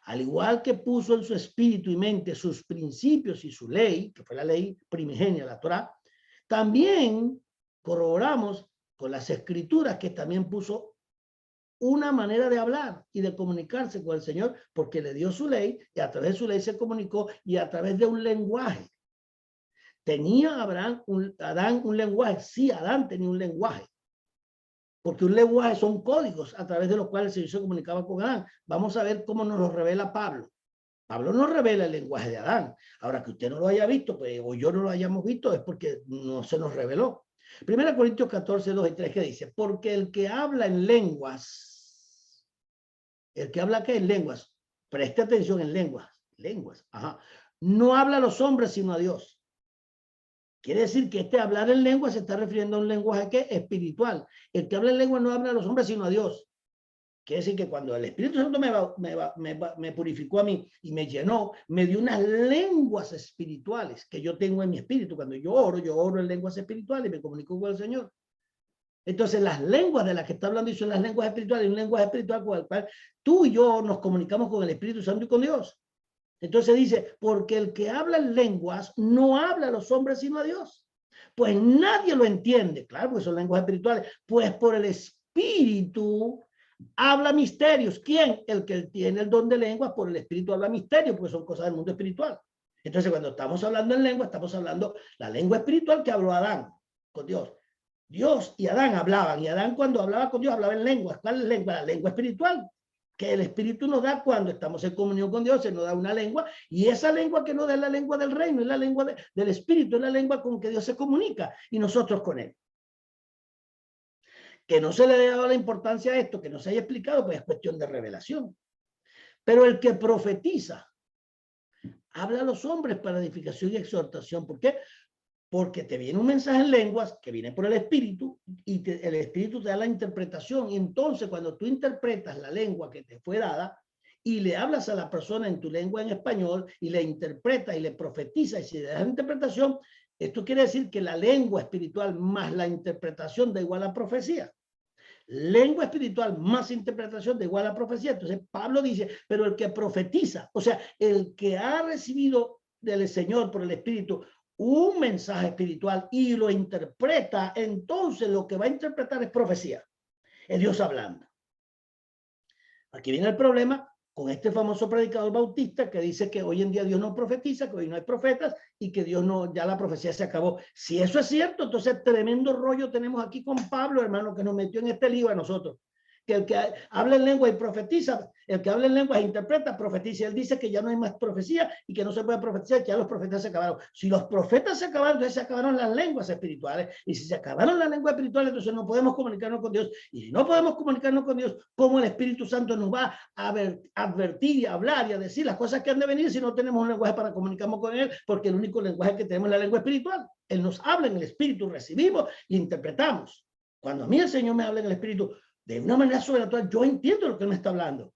Al igual que puso en su espíritu y mente sus principios y su ley, que fue la ley primigenia, la Torá, también corroboramos con las escrituras que también puso una manera de hablar y de comunicarse con el Señor, porque le dio su ley y a través de su ley se comunicó y a través de un lenguaje. ¿Tenía Adán un lenguaje? Sí, Adán tenía un lenguaje. Porque un lenguaje son códigos a través de los cuales el Señor se comunicaba con Adán. Vamos a ver cómo nos lo revela Pablo. Pablo nos revela el lenguaje de Adán. Ahora, que usted no lo haya visto, pues, o yo no lo hayamos visto, es porque no se nos reveló. 1 Corintios 14, 2 y 3, que dice, porque el que habla en lenguas, el que habla ¿qué? En lenguas, preste atención en lenguas, ajá, no habla a los hombres sino a Dios. Quiere decir que este hablar en lengua se está refiriendo a un lenguaje ¿qué? Espiritual. El que habla en lengua no habla a los hombres sino a Dios. Quiere decir que cuando el Espíritu Santo me purificó a mí y me llenó, me dio unas lenguas espirituales que yo tengo en mi espíritu. Cuando yo oro en lenguas espirituales y me comunico con el Señor. Entonces las lenguas de las que está hablando son las lenguas espirituales, un lenguaje espiritual con el cual tú y yo nos comunicamos con el Espíritu Santo y con Dios. Entonces dice, porque el que habla en lenguas no habla a los hombres sino a Dios. Pues nadie lo entiende, claro, porque son lenguas espirituales, pues por el Espíritu habla misterios. ¿Quién? El que tiene el don de lenguas, por el Espíritu habla misterios, porque son cosas del mundo espiritual. Entonces cuando estamos hablando en lengua, estamos hablando la lengua espiritual que habló Adán con Dios. Dios y Adán hablaban, y Adán cuando hablaba con Dios hablaba en lenguas. ¿Cuál es la lengua? La lengua espiritual que el Espíritu nos da cuando estamos en comunión con Dios. Se nos da una lengua, y esa lengua que nos da es la lengua del reino, es la lengua del Espíritu, es la lengua con que Dios se comunica y nosotros con él. Que no se le haya dado la importancia a esto, que no se haya explicado, pues es cuestión de revelación. Pero el que profetiza habla a los hombres para edificación y exhortación. ¿Por qué? Porque te viene un mensaje en lenguas que viene por el Espíritu, y el Espíritu te da la interpretación. Y entonces cuando tú interpretas la lengua que te fue dada y le hablas a la persona en tu lengua en español y le interpretas y le profetizas y se le da la interpretación, esto quiere decir que la lengua espiritual más la interpretación da igual a profecía. Lengua espiritual más interpretación da igual a profecía. Entonces Pablo dice, pero el que profetiza, o sea, el que ha recibido del Señor por el Espíritu un mensaje espiritual y lo interpreta, entonces lo que va a interpretar es profecía, es Dios hablando. Aquí viene el problema con este famoso predicador bautista que dice que hoy en día Dios no profetiza, que hoy no hay profetas y que Dios no, ya la profecía se acabó. Si eso es cierto, entonces tremendo rollo tenemos aquí con Pablo, hermano, que nos metió en este lío a nosotros. Que el que habla en lengua y profetiza, el que habla en lengua e interpreta, profetiza. Él dice que ya no hay más profecía y que no se puede profetizar, que ya los profetas se acabaron. Si los profetas se acabaron, entonces se acabaron las lenguas espirituales. Y si se acabaron las lenguas espirituales, entonces no podemos comunicarnos con Dios. Y si no podemos comunicarnos con Dios, ¿cómo el Espíritu Santo nos va a advertir y a hablar y a decir las cosas que han de venir si no tenemos un lenguaje para comunicarnos con Él? Porque el único lenguaje que tenemos es la lengua espiritual. Él nos habla en el Espíritu, recibimos y interpretamos. Cuando a mí el Señor me habla en el Espíritu, de una manera sobrenatural, yo entiendo lo que Él me está hablando.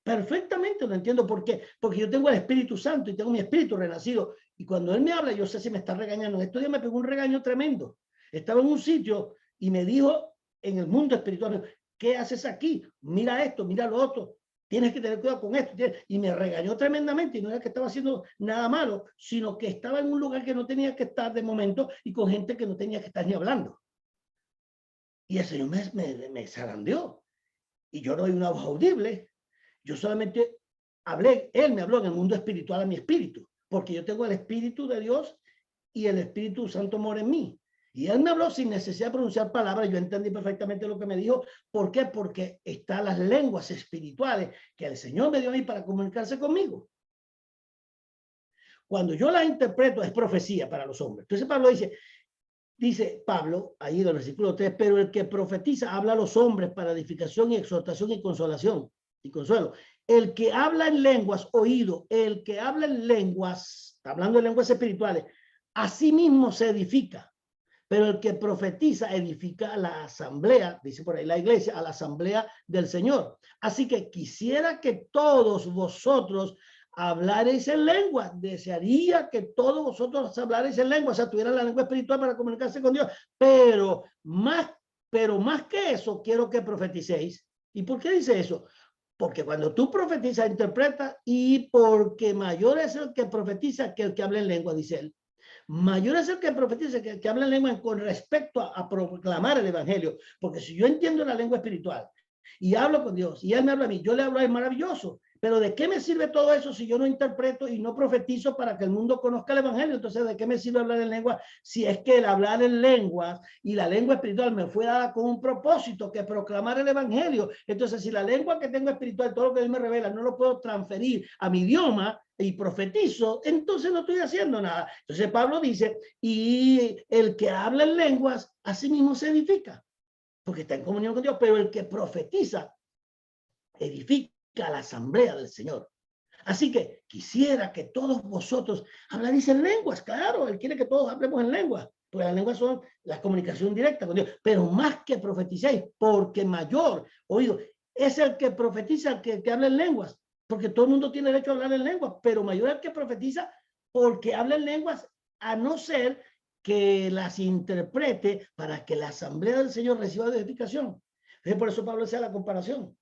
Perfectamente lo entiendo. ¿Por qué? Porque yo tengo el Espíritu Santo y tengo mi espíritu renacido. Y cuando Él me habla, yo sé si me está regañando. Estos días me pegó un regaño tremendo. Estaba en un sitio y me dijo en el mundo espiritual, ¿qué haces aquí? Mira esto, mira lo otro. Tienes que tener cuidado con esto. Y me regañó tremendamente. Y no era que estaba haciendo nada malo, sino que estaba en un lugar que no tenía que estar de momento y con gente que no tenía que estar ni hablando. Y el Señor me zarandeó. Y yo no hay una voz audible. Yo solamente hablé, Él me habló en el mundo espiritual a mi espíritu. Porque yo tengo el Espíritu de Dios y el Espíritu Santo mora en mí. Y Él me habló sin necesidad de pronunciar palabras. Yo entendí perfectamente lo que me dijo. ¿Por qué? Porque están las lenguas espirituales que el Señor me dio a mí para comunicarse conmigo. Cuando yo las interpreto es profecía para los hombres. Entonces Pablo dice Pablo, ahí en el versículo 3, pero el que profetiza habla a los hombres para edificación y exhortación y consolación y consuelo. El que habla en lenguas, oído, el que habla en lenguas, está hablando de lenguas espirituales, a sí mismo se edifica. Pero el que profetiza edifica a la asamblea, dice por ahí la iglesia, a la asamblea del Señor. Así que quisiera que todos vosotros hablaréis en lengua. Desearía que todos vosotros hablaréis en lengua, o sea, tuvieran la lengua espiritual para comunicarse con Dios, pero más que eso, quiero que profeticéis. ¿Y por qué dice eso? Porque cuando tú profetizas, interpretas, y porque mayor es el que profetiza que el que habla en lengua, dice él. Mayor es el que profetiza que habla en lengua con respecto a proclamar el evangelio. Porque si yo entiendo la lengua espiritual y hablo con Dios y él me habla a mí, yo le hablo, es maravilloso. Pero ¿de qué me sirve todo eso si yo no interpreto y no profetizo para que el mundo conozca el evangelio? Entonces, ¿de qué me sirve hablar en lengua si es que el hablar en lenguas y la lengua espiritual me fue dada con un propósito, que proclamar el evangelio? Entonces, si la lengua que tengo espiritual, todo lo que Dios me revela, no lo puedo transferir a mi idioma y profetizo, entonces no estoy haciendo nada. Entonces Pablo dice, y el que habla en lenguas, a sí mismo se edifica, porque está en comunión con Dios, pero el que profetiza, edifica a la asamblea del Señor. Así que quisiera que todos vosotros hablaréis en lenguas. Claro, él quiere que todos hablemos en lenguas, porque las lenguas son la comunicación directa con Dios, pero más que profeticéis, porque mayor, oído, es el que profetiza, el que habla en lenguas, porque todo el mundo tiene derecho a hablar en lenguas, pero mayor es el que profetiza porque habla en lenguas, a no ser que las interprete para que la asamblea del Señor reciba edificación. Por eso Pablo hace la comparación.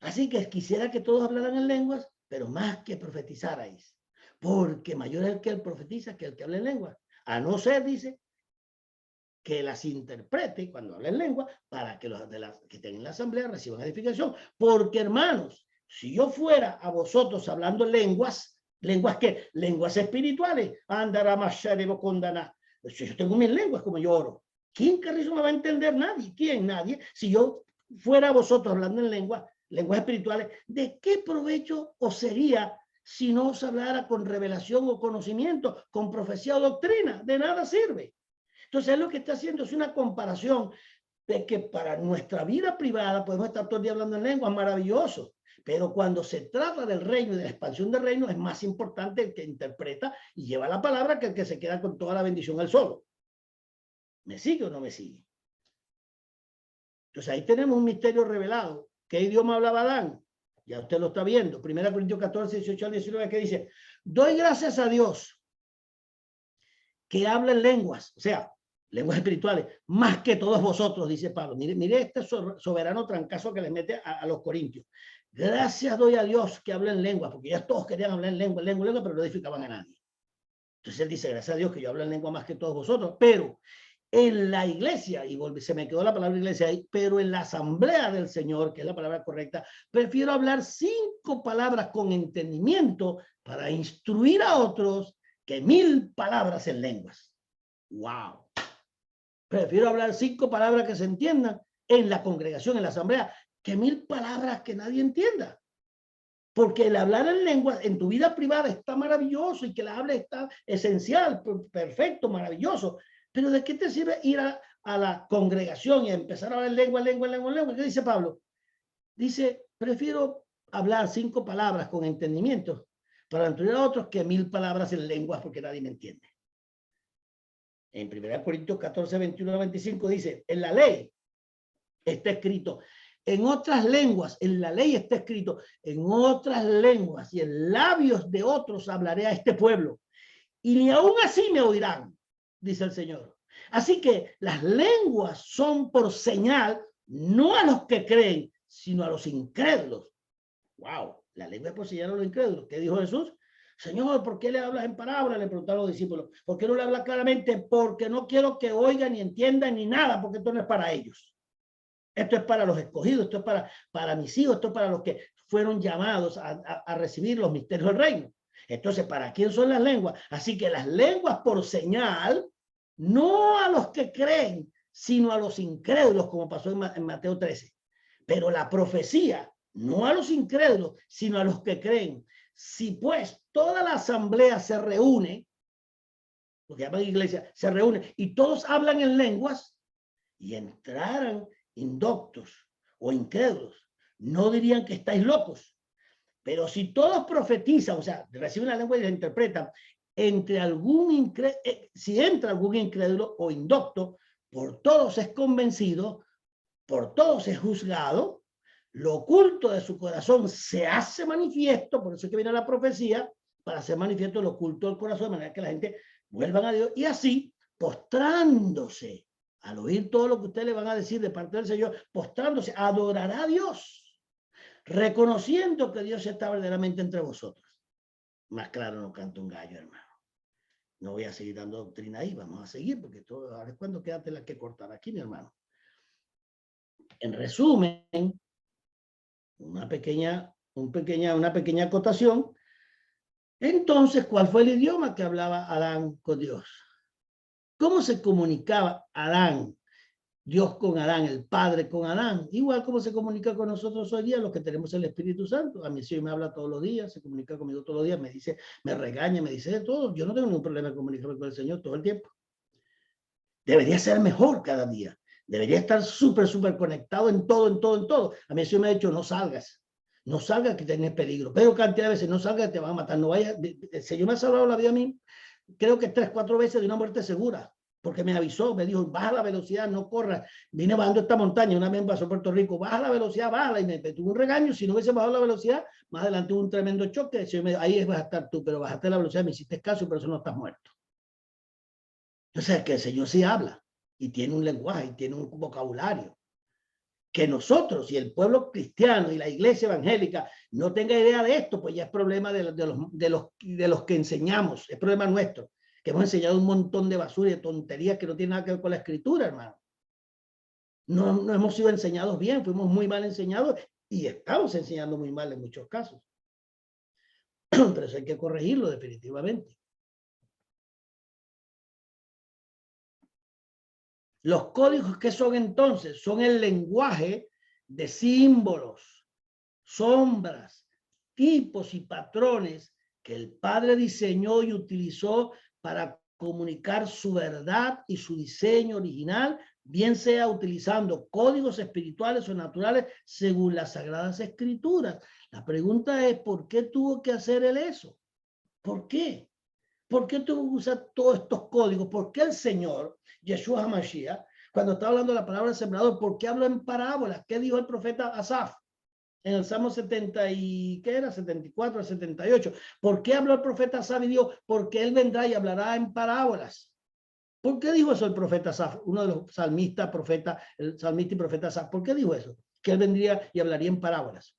Así que quisiera que todos hablaran en lenguas, pero más que profetizarais, porque mayor es el que profetiza que el que habla en lenguas. A no ser, dice, que las interprete cuando habla en lengua para que los que estén en la asamblea reciban edificación. Porque, hermanos, si yo fuera a vosotros hablando lenguas, ¿lenguas qué? Lenguas espirituales. Andará más condana. Yo tengo mis lenguas como yo oro. ¿Quién carrizo me va a entender? Nadie. ¿Quién? Nadie. Si yo fuera a vosotros hablando en lenguas espirituales, ¿de qué provecho os sería si no os hablara con revelación o conocimiento, con profecía o doctrina? De nada sirve. Entonces, lo que está haciendo es una comparación de que para nuestra vida privada podemos estar todo el día hablando en lengua, maravilloso. Pero cuando se trata del reino y de la expansión del reino, es más importante el que interpreta y lleva la palabra que el que se queda con toda la bendición al solo. ¿Me sigue o no me sigue? Entonces ahí tenemos un misterio revelado. ¿Qué idioma hablaba Adán? Ya usted lo está viendo. 1 Corintios 14, 18 al 19, que dice, doy gracias a Dios que habla en lenguas, o sea, lenguas espirituales, más que todos vosotros, dice Pablo. Mire este soberano trancazo que le mete a los corintios. Gracias doy a Dios que habla en lenguas, porque ya todos querían hablar en lengua, pero no edificaban a nadie. Entonces él dice, gracias a Dios que yo hablo en lengua más que todos vosotros, pero en la iglesia, y se me quedó la palabra iglesia ahí, pero en la asamblea del Señor, que es la palabra correcta, prefiero hablar 5 palabras con entendimiento para instruir a otros que 1000 palabras en lenguas. ¡Wow! Prefiero hablar 5 palabras que se entiendan en la congregación, en la asamblea, que 1000 palabras que nadie entienda. Porque el hablar en lengua en tu vida privada está maravilloso y que la hable está esencial, perfecto, maravilloso. Pero ¿de qué te sirve ir a la congregación y a empezar a hablar lengua? ¿Qué dice Pablo? Dice, prefiero hablar 5 palabras con entendimiento para instruir a otros que 1000 palabras en lenguas porque nadie me entiende. En 1 Corintios 14, 21 a 25 dice, en la ley está escrito, en otras lenguas, en la ley está escrito, en otras lenguas y en labios de otros hablaré a este pueblo. Y ni aún así me oirán, dice el Señor. Así que las lenguas son por señal, no a los que creen, sino a los incrédulos. Wow, la lengua es por señal a los incrédulos. ¿Qué dijo Jesús? Señor, ¿por qué le hablas en parábola? Le preguntaron los discípulos. ¿Por qué no le hablas claramente? Porque no quiero que oigan, ni entiendan, ni nada, porque esto no es para ellos. Esto es para los escogidos, esto es para mis hijos, esto es para los que fueron llamados a recibir los misterios del reino. Entonces, ¿para quién son las lenguas? Así que las lenguas por señal, no a los que creen, sino a los incrédulos, como pasó en Mateo 13. Pero la profecía, no a los incrédulos, sino a los que creen. Si pues toda la asamblea se reúne, lo que llaman iglesia, se reúne y todos hablan en lenguas y entraran indoctos o incrédulos, no dirían que estáis locos. Pero si todos profetizan, o sea, reciben la lengua y la interpretan, si entra algún incrédulo o indocto, por todos es convencido, por todos es juzgado, lo oculto de su corazón se hace manifiesto, por eso es que viene la profecía, para hacer manifiesto lo oculto del corazón, de manera que la gente vuelvan a Dios y así, postrándose, al oír todo lo que ustedes le van a decir de parte del Señor, postrándose, adorará a Dios, reconociendo que Dios está verdaderamente entre vosotros. Más claro no canta un gallo, hermano. No voy a seguir dando doctrina ahí, vamos a seguir, porque todo, ahora es cuando quédate la que cortar aquí, mi hermano. En resumen, una pequeña acotación. Entonces, ¿cuál fue el idioma que hablaba Adán con Dios? ¿Cómo se comunicaba Adán, Dios con Adán, el Padre con Adán? Igual como se comunica con nosotros hoy día, los que tenemos el Espíritu Santo. A mí sí me habla todos los días, se comunica conmigo todos los días, me dice, me regaña, me dice de todo. Yo no tengo ningún problema en comunicarme con el Señor todo el tiempo. Debería ser mejor cada día. Debería estar súper conectado en todo. A mí sí me ha dicho, no salgas. No salgas que tienes peligro. Pero cantidad de veces, no salgas, te van a matar. No vayas. El Señor me ha salvado la vida a mí, creo que 3, 4 veces de una muerte segura. Porque me avisó, me dijo, baja la velocidad, no corras. Vine bajando esta montaña, una vez pasó Puerto Rico, baja la velocidad, bájala. Y me tuvo un regaño. Si no hubiese bajado la velocidad, más adelante hubo un tremendo choque. Ahí vas a estar tú, pero bajaste la velocidad, me hiciste caso, pero eso no estás muerto. O sea, que el Señor sí habla y tiene un lenguaje y tiene un vocabulario. Que nosotros y el pueblo cristiano y la iglesia evangélica no tenga idea de esto, pues ya es problema de los que enseñamos, es problema nuestro, que hemos enseñado un montón de basura y de tonterías que no tienen nada que ver con la escritura, hermano. No hemos sido enseñados bien, fuimos muy mal enseñados y estamos enseñando muy mal en muchos casos. Pero eso hay que corregirlo definitivamente. Los códigos, ¿qué son entonces? Son el lenguaje de símbolos, sombras, tipos y patrones que el Padre diseñó y utilizó para comunicar su verdad y su diseño original, bien sea utilizando códigos espirituales o naturales según las Sagradas Escrituras. La pregunta es, ¿por qué tuvo que hacer él eso? ¿Por qué? ¿Por qué tuvo que usar todos estos códigos? ¿Por qué el Señor, Yeshua HaMashiach, cuando está hablando de la palabra del sembrador, por qué habló en parábolas? ¿Qué dijo el profeta Asaf? En el Salmo 70 y, ¿qué era? 74 al 78. ¿Por qué habló el profeta Asaf y dijo, porque él vendrá y hablará en parábolas? ¿Por qué dijo eso el profeta Asaf? Uno de los salmistas, el salmista y profeta Asaf. ¿Por qué dijo eso? Que él vendría y hablaría en parábolas.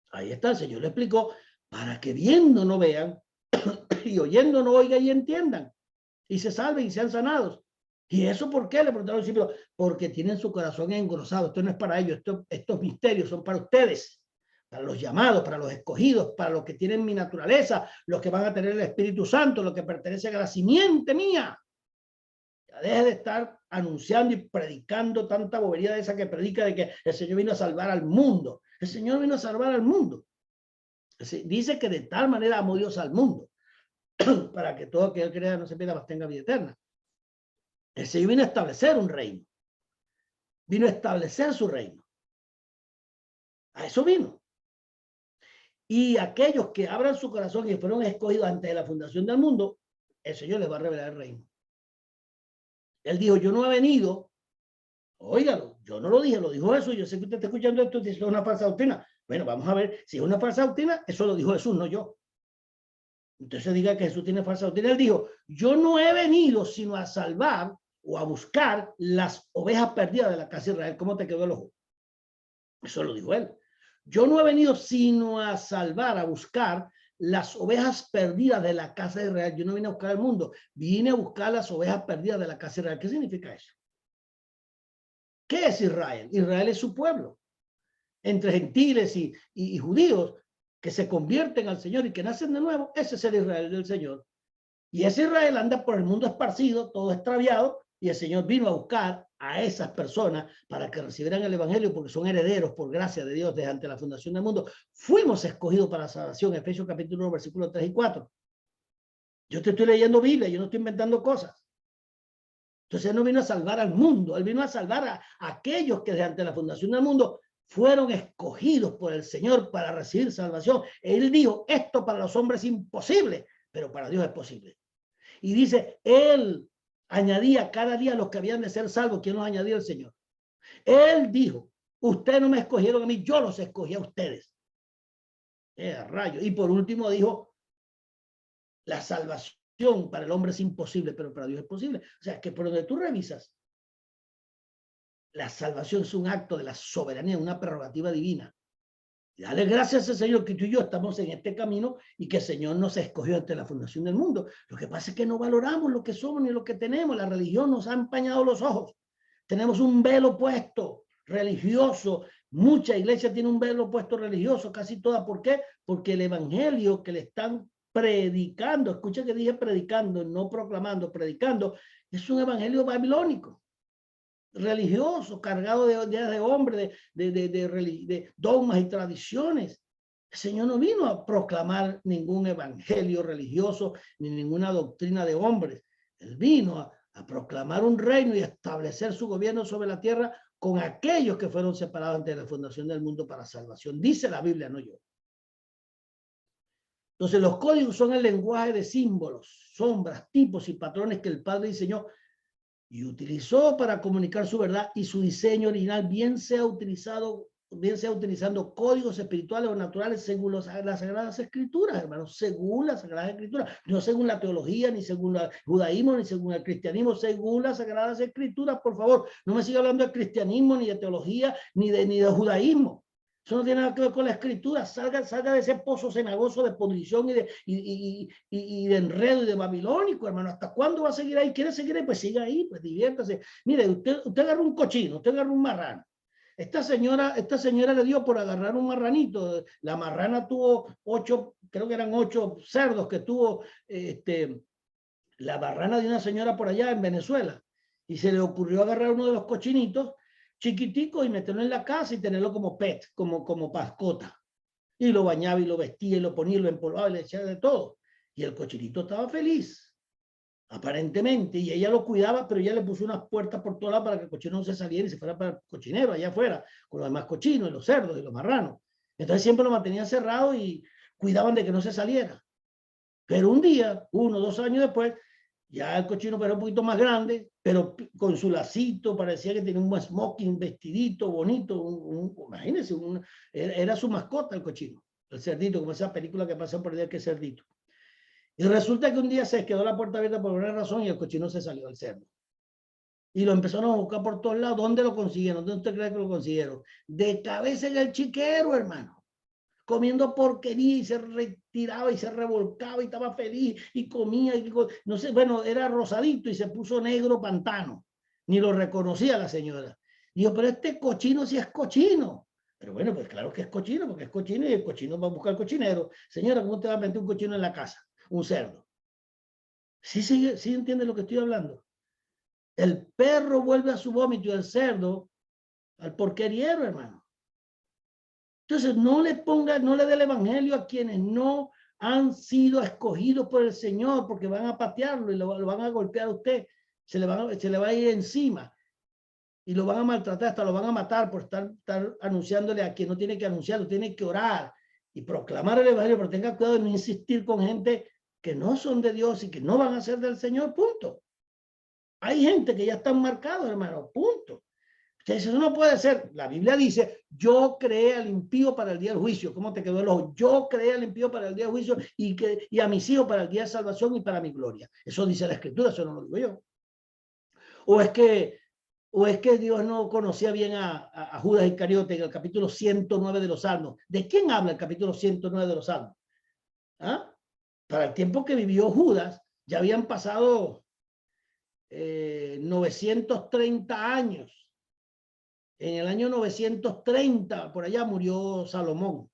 Ahí está, el Señor le explicó, para que viendo no vean y oyendo no oigan y entiendan y se salven y sean sanados. ¿Y eso por qué? Le preguntaron al discípulos. Porque tienen su corazón engrosado. Esto no es para ellos. Estos misterios son para ustedes, para los llamados, para los escogidos, para los que tienen mi naturaleza, los que van a tener el Espíritu Santo, los que pertenecen a la simiente mía. Ya deje de estar anunciando y predicando tanta bobería de esa que predica de que el Señor vino a salvar al mundo. El Señor vino a salvar al mundo. Dice que de tal manera amó Dios al mundo para que todo aquel que crea no se pierda, mas tenga vida eterna. El Señor vino a establecer un reino. Vino a establecer su reino. A eso vino. Y aquellos que abran su corazón y fueron escogidos antes de la fundación del mundo, el Señor les va a revelar el reino. Él dijo, yo no he venido, óigalo, yo no lo dije, lo dijo Jesús. Yo sé que usted está escuchando esto y dice, es una falsa doctrina. Bueno, vamos a ver, si es una falsa doctrina, eso lo dijo Jesús, no yo. Entonces diga que Jesús tiene falsa doctrina. Él dijo, yo no he venido sino a salvar o a buscar las ovejas perdidas de la casa de Israel. ¿Cómo te quedó el ojo? Eso lo dijo él. Yo no he venido sino a salvar, a buscar las ovejas perdidas de la casa de Israel. Yo no vine a buscar el mundo, vine a buscar las ovejas perdidas de la casa de Israel. ¿Qué significa eso? ¿Qué es Israel? Israel es su pueblo. Entre gentiles y judíos que se convierten al Señor y que nacen de nuevo, ese es el Israel del Señor. Y ese Israel anda por el mundo esparcido, todo extraviado, y el Señor vino a buscar a esas personas para que recibieran el Evangelio, porque son herederos por gracia de Dios desde ante la fundación del mundo. Fuimos escogidos para la salvación, Efesios capítulo 1, versículos 3 y 4. Yo te estoy leyendo Biblia, yo no estoy inventando cosas. Entonces él no vino a salvar al mundo, él vino a salvar a aquellos que desde ante la fundación del mundo fueron escogidos por el Señor para recibir salvación. Él dijo, esto para los hombres es imposible, pero para Dios es posible. Y dice, él añadía cada día a los que habían de ser salvos. ¿Quién los añadía? El Señor. Él dijo Ustedes no me escogieron a mí, yo los escogí a ustedes. Rayo. Y por último dijo, la salvación para el hombre es imposible, pero para Dios es posible. O sea, que por donde tú revisas, la salvación es un acto de la soberanía, una prerrogativa divina. Y dale gracias al Señor que tú y yo estamos en este camino y que el Señor nos escogió ante la fundación del mundo. Lo que pasa es que no valoramos lo que somos ni lo que tenemos. La religión nos ha empañado los ojos. Tenemos un velo puesto religioso. Mucha iglesia tiene un velo puesto religioso, casi toda. ¿Por qué? Porque el evangelio que le están predicando, escucha que dije predicando, no proclamando, predicando, es un evangelio babilónico, religioso, cargado de hombres, de dogmas y tradiciones. El Señor no vino a proclamar ningún evangelio religioso ni ninguna doctrina de hombres. Él vino a proclamar un reino y a establecer su gobierno sobre la tierra con aquellos que fueron separados ante la fundación del mundo para salvación. Dice la Biblia, no yo. Entonces los códigos son el lenguaje de símbolos, sombras, tipos y patrones que el Padre diseñó y utilizó para comunicar su verdad, y su diseño original bien sea utilizando códigos espirituales o naturales según las Sagradas Escrituras, hermanos, según las Sagradas Escrituras, no según la teología, ni según el judaísmo, ni según el cristianismo, según las Sagradas Escrituras. Por favor, no me siga hablando de cristianismo, ni de teología, ni de judaísmo. Eso no tiene nada que ver con la escritura. Salga de ese pozo cenagoso de podrición y de enredo y de babilónico, hermano. ¿Hasta cuándo va a seguir ahí? ¿Quiere seguir ahí? Pues siga ahí, pues diviértase. Mire, usted agarra un cochino, usted agarra un marrano. Esta señora le dio por agarrar un marranito. La marrana tuvo 8, creo que eran 8 cerdos que tuvo la marrana de una señora por allá en Venezuela. Y se le ocurrió agarrar uno de los cochinitos chiquitico y meterlo en la casa y tenerlo como pet, como mascota. Y lo bañaba y lo vestía y lo ponía y lo empolvaba y le echaba de todo. Y el cochinito estaba feliz, aparentemente, y ella lo cuidaba, pero ella le puso unas puertas por todas lados para que el cochino no se saliera y se fuera para el cochinero allá afuera, con los demás cochinos y los cerdos y los marranos. Entonces siempre lo mantenían cerrado y cuidaban de que no se saliera. Pero un día, 1 o 2 años después, ya el cochino era un poquito más grande, pero con su lacito, parecía que tenía un smoking, vestidito, bonito, imagínense, era su mascota el cochino, el cerdito, como esa película que pasa por el día que es cerdito. Y resulta que un día se quedó la puerta abierta por una razón y el cochino se salió del cerdo. Y lo empezaron a buscar por todos lados. ¿Dónde lo consiguieron? ¿Dónde usted cree que lo consiguieron? De cabeza en el chiquero, hermano. Comiendo porquería y se retiraba y se revolcaba y estaba feliz y comía. No sé, bueno, era rosadito y se puso negro pantano. Ni lo reconocía la señora. Dijo, pero este cochino sí es cochino. Pero bueno, pues claro que es cochino, porque es cochino y el cochino va a buscar cocinero. Señora, ¿cómo te va a meter un cochino en la casa? Un cerdo. Sí entiende lo que estoy hablando. El perro vuelve a su vómito y el cerdo al porqueriero, hermano. Entonces, no le dé el evangelio a quienes no han sido escogidos por el Señor, porque van a patearlo y lo van a golpear a usted, se le va a ir encima y lo van a maltratar, hasta lo van a matar por estar anunciándole a quien no tiene que anunciarlo, tiene que orar y proclamar el evangelio, pero tenga cuidado de no insistir con gente que no son de Dios y que no van a ser del Señor, punto. Hay gente que ya están marcados, hermano, punto. Entonces, eso no puede ser. La Biblia dice, yo creé al impío para el día del juicio. ¿Cómo te quedó el ojo? Yo creé al impío para el día del juicio y a mis hijos para el día de salvación y para mi gloria. Eso dice la Escritura, eso no lo digo yo. O es que Dios no conocía bien a Judas Iscariote en el capítulo 109 de los Salmos. ¿De quién habla el capítulo 109 de los Salmos? ¿Ah? Para el tiempo que vivió Judas, ya habían pasado 930 años. En el año 930, por allá murió Salomón.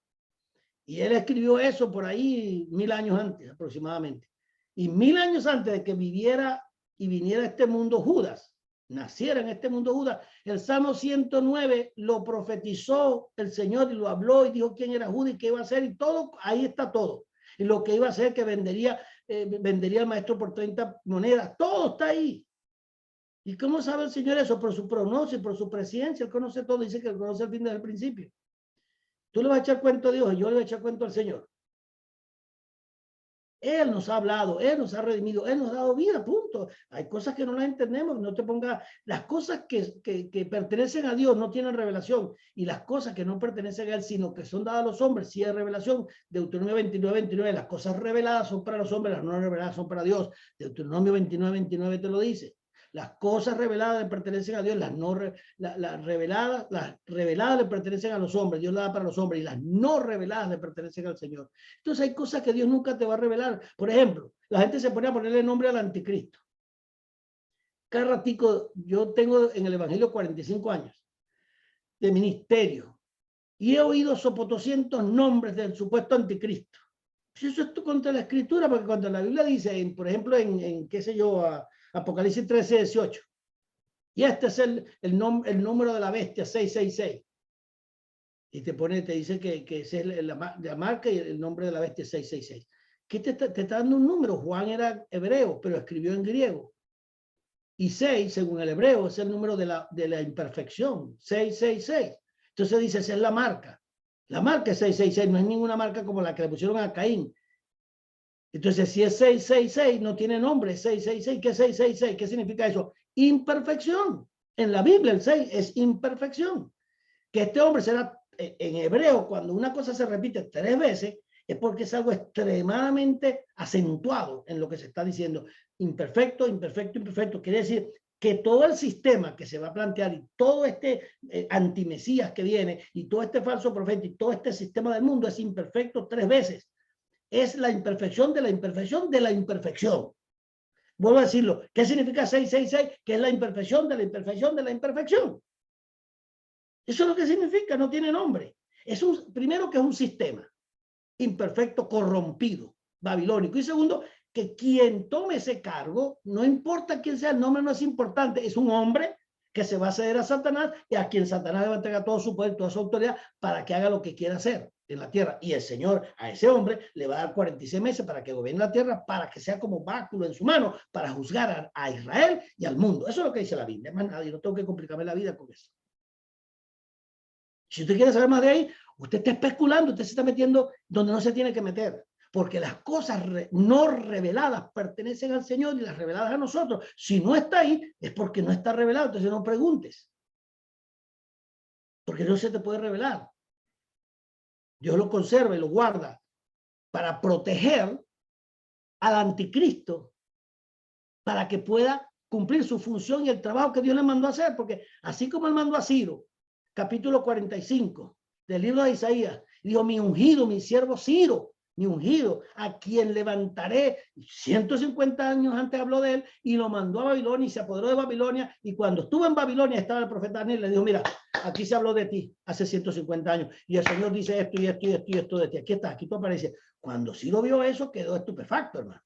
Y él escribió eso por ahí 1000 años antes aproximadamente. Y 1000 años antes de que viviera y viniera a este mundo Judas, naciera en este mundo Judas, el Salmo 109 lo profetizó el Señor y lo habló y dijo quién era Judas y qué iba a hacer y todo, ahí está todo. Y lo que iba a hacer, que vendería el maestro por 30 monedas, todo está ahí. ¿Y cómo sabe el Señor eso? Por su pronóstico, por su presencia. Él conoce todo, dice que él conoce el fin desde el principio. Tú le vas a echar cuento a Dios y yo le voy a echar cuento al Señor. Él nos ha hablado, Él nos ha redimido, Él nos ha dado vida, punto. Hay cosas que no las entendemos, no te pongas, las cosas que pertenecen a Dios no tienen revelación, y las cosas que no pertenecen a Él, sino que son dadas a los hombres, sí hay revelación. Deuteronomio 29, las cosas reveladas son para los hombres, las no reveladas son para Dios. Deuteronomio 29 te lo dice. Las cosas reveladas le pertenecen a Dios, las reveladas le pertenecen a los hombres, Dios las da para los hombres, y las no reveladas le pertenecen al Señor. Entonces hay cosas que Dios nunca te va a revelar. Por ejemplo, la gente se pone a ponerle nombre al anticristo. Cada ratico, yo tengo en el Evangelio 45 años de ministerio, y he oído sopotoscientos nombres del supuesto anticristo. Eso es contra la escritura, porque cuando la Biblia dice, por ejemplo, qué sé yo, Apocalipsis 13:18, y este es el número de la bestia, 666. Y te dice que esa es la marca, y el nombre de la bestia es 666. ¿Qué te está dando un número? Juan era hebreo, pero escribió en griego. Y 6, según el hebreo, es el número de la imperfección, 666. Entonces dice, esa es la marca. La marca es 666, no es ninguna marca como la que le pusieron a Caín. Entonces, si es 666, no tiene nombre, 666. ¿Qué es 666? ¿Qué significa eso? Imperfección. En la Biblia el 6 es imperfección. Que este hombre será, en hebreo, cuando una cosa se repite 3 veces, es porque es algo extremadamente acentuado en lo que se está diciendo. Imperfecto, imperfecto, imperfecto. Quiere decir que todo el sistema que se va a plantear, y todo este antimesías que viene, y todo este falso profeta, y todo este sistema del mundo es imperfecto 3 veces. Es la imperfección de la imperfección de la imperfección. Vuelvo a decirlo. ¿Qué significa 666? Que es la imperfección de la imperfección de la imperfección. Eso es lo que significa, no tiene nombre. Primero, que es un sistema imperfecto, corrompido, babilónico. Y segundo, que quien tome ese cargo, no importa quién sea, el nombre no es importante, es un hombre que se va a ceder a Satanás, y a quien Satanás le va a entregar todo su poder, toda su autoridad, para que haga lo que quiera hacer en la tierra. Y el Señor a ese hombre le va a dar 46 meses para que gobierne la tierra, para que sea como báculo en su mano, para juzgar a Israel y al mundo. Eso es lo que dice la Biblia. Más nadie, no tengo que complicarme la vida con eso. Si usted quiere saber más de ahí, usted está especulando, usted se está metiendo donde no se tiene que meter. Porque las cosas no reveladas pertenecen al Señor, y las reveladas a nosotros. Si no está ahí, es porque no está revelado. Entonces no preguntes, porque no se te puede revelar. Dios lo conserva y lo guarda para proteger al anticristo, para que pueda cumplir su función y el trabajo que Dios le mandó a hacer. Porque así como él mandó a Ciro, capítulo 45 del libro de Isaías, dijo: mi ungido, mi siervo Ciro, mi ungido, a quien levantaré. 150 años antes habló de él, y lo mandó a Babilonia, y se apoderó de Babilonia. Y cuando estuvo en Babilonia, estaba el profeta Daniel, y le dijo: mira, aquí se habló de ti hace 150 años, y el Señor dice esto y esto y esto y esto de ti. Aquí está, aquí tú apareces. Cuando Ciro vio eso, quedó estupefacto, hermano.